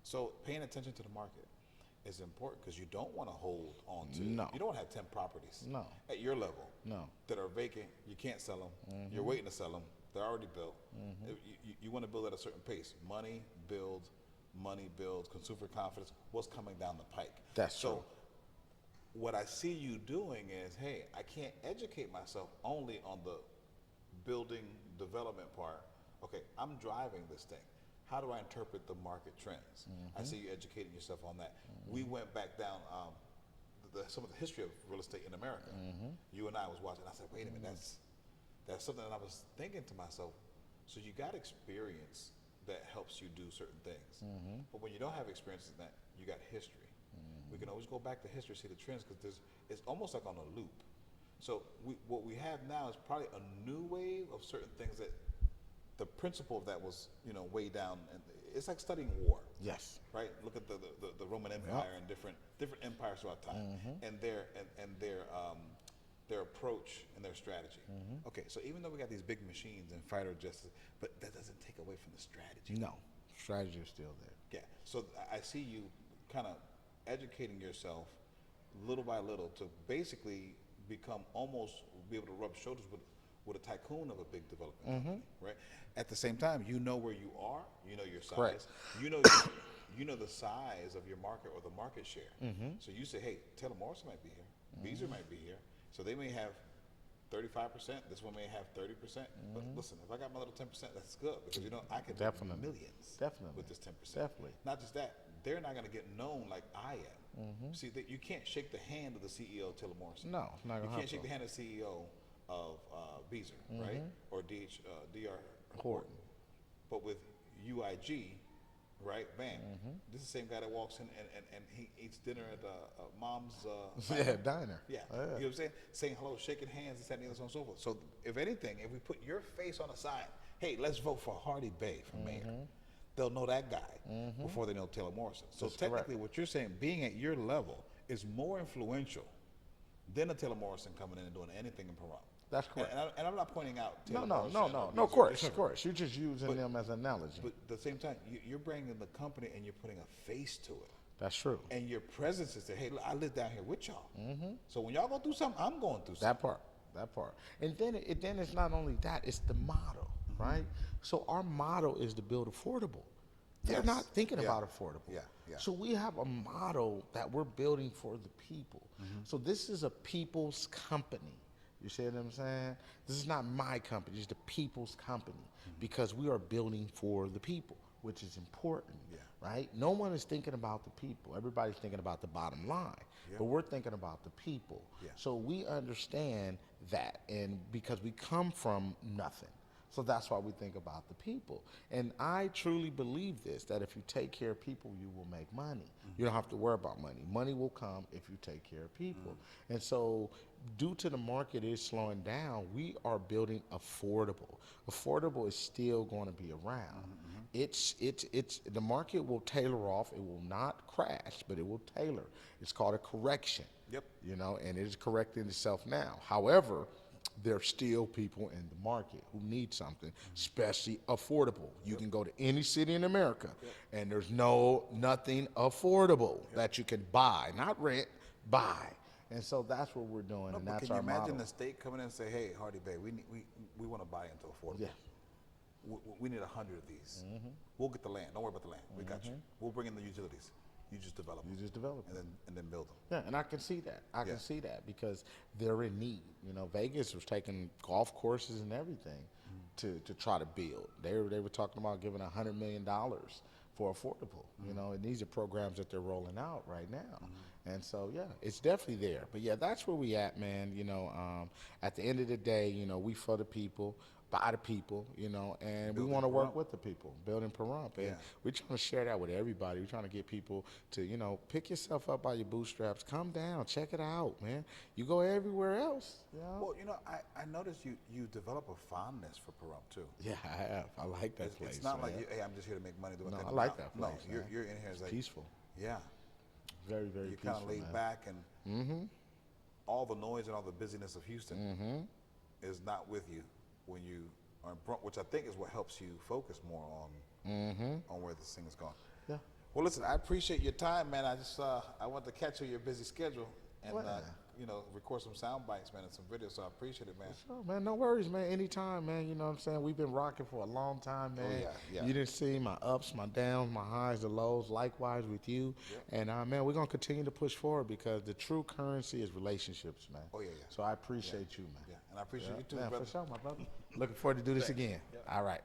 so paying attention to the market is important because you don't want to hold on to. No. You don't want to have 10 properties. No. At your level. No. That are vacant. You can't sell them. You're waiting to sell them. They're already built. You want to build at a certain pace. Money builds. Consumer confidence. What's coming down the pike? That's so. true. What I see you doing is, hey, I can't educate myself only on the building development part. Okay, I'm driving this thing. How do I interpret the market trends? I see you educating yourself on that. We went back down some of the history of real estate in America. You and I was watching. I said, wait a minute, that's something that I was thinking to myself. So you got experience that helps you do certain things. But when you don't have experience in that, you got history. We can always go back to history, see the trends, because it's almost like on a loop. So what we have now is probably a new wave of certain things that the principle of that was, way down. And it's like studying war. Yes. Right. Look at the Roman Empire and different empires throughout time, and their approach and their strategy. Okay, so even though we got these big machines and fighter jets, but that doesn't take away from the strategy. No. Strategy is still there. Yeah. So I see you kind of educating yourself little by little to basically become almost be able to rub shoulders with a tycoon of a big development company, right? At the same time, you know where you are, you know your size, Correct. you know the size of your market or the market share. So you say, hey, Taylor Morrison might be here, Beezer might be here, so they may have 35%. This one may have 30%. But listen, if I got my little 10%, that's good because I can Definitely. make millions Definitely. with this 10%. Definitely. Not just that, they're not going to get known like I am. See, you can't shake the hand of the CEO of Taylor Morrison. No, not You gonna can't shake the hand of the CEO of Beezer, right? Or DR Horton. But with UIG, right? Bam. This is the same guy that walks in and he eats dinner at mom's. Yeah, diner. Yeah. You know what I'm saying? Saying hello, shaking hands, this, that, and the other, so on and so forth. So if anything, if we put your face on the side, hey, let's vote for Hardy Bay for mayor. They'll know that guy before they know Taylor Morrison. So That's technically, correct. what you're saying, being at your level, is more influential than a Taylor Morrison coming in and doing anything in Pahrump. That's correct. And I'm not pointing out No, Taylor no, Morrison no, or no, these no. Of or course, whatever. of course. You're just using them as an analogy. But at the same time, you're bringing the company and you're putting a face to it. That's true. And your presence is there. Hey, look, I live down here with y'all. So when y'all go through something, I'm going through something. That part. And then then it's not only that; it's the model, right? So our model is to build affordable. They're Yes. not thinking Yeah. about affordable. Yeah, yeah. So we have a model that we're building for the people. So this is a people's company. You see what I'm saying? This is not my company. It's the people's company because we are building for the people, which is important. Yeah. Right? No one is thinking about the people. Everybody's thinking about the bottom line. Yeah. But we're thinking about the people. Yeah. So we understand that, and because we come from nothing. So that's why we think about the people. And I truly believe this, that if you take care of people, you will make money. You don't have to worry about money. Money will come if you take care of people. And so due to the market is slowing down, we are building affordable. Affordable is still going to be around. It's the market will tailor off. It will not crash, but it will tailor. It's called a correction. Yep. You know, and it is correcting itself now. However, there are still people in the market who need something, especially affordable. You can go to any city in America, and there's nothing affordable that you can buy, not rent, buy. And so that's what we're doing, No, and but that's can you our imagine model. the state coming in and say, hey, Hardy Bay, we want to buy into affordable. Yeah. We need 100 of these. We'll get the land. Don't worry about the land. We got you. We'll bring in the utilities. You just develop them. You just develop it. and then build them. Yeah, and I can see that. I Yeah. can see that because they're in need. You know, Vegas was taking golf courses and everything to try to build. They were talking about giving $100 million for affordable. You know, and these are programs that they're rolling out right now. And so, yeah, it's definitely there. But yeah, that's where we at, man. You know, at the end of the day, you know, we for the people, by the people, you know, and we Building want to work Pahrump. with the people, building Pahrump. And Yeah. we're trying to share that with everybody. We're trying to get people to, you know, pick yourself up by your bootstraps. Come down, check it out, man. You go everywhere else, you know? Well, you know, I noticed you develop a fondness for Pahrump too. Yeah, I have. I like that place. It's not man. like, hey, I'm just here to make money doing No, that. I like that No, place, you're man. in here as like Peaceful. Yeah, Very, very you're peaceful. kind of laid man. back, and all the noise and all the busyness of Houston is not with you when you are in Pahrump, which I think is what helps you focus more on where this thing is going. Yeah. Well, listen, I appreciate your time, man. I just I want to catch you on your busy schedule and Well. you know, record some sound bites, man, and some videos. So I appreciate it, man. Sure, man. No worries, man. Anytime, man. You know what I'm saying? We've been rocking for a long time, man. yeah. You didn't see my ups, my downs, my highs, the lows. Likewise with you. And, man, we're going to continue to push forward because the true currency is relationships, man. Oh, yeah. So I appreciate you, man. Yeah, and I appreciate you too, man, brother. for sure, my brother. Looking forward to do this again. All right.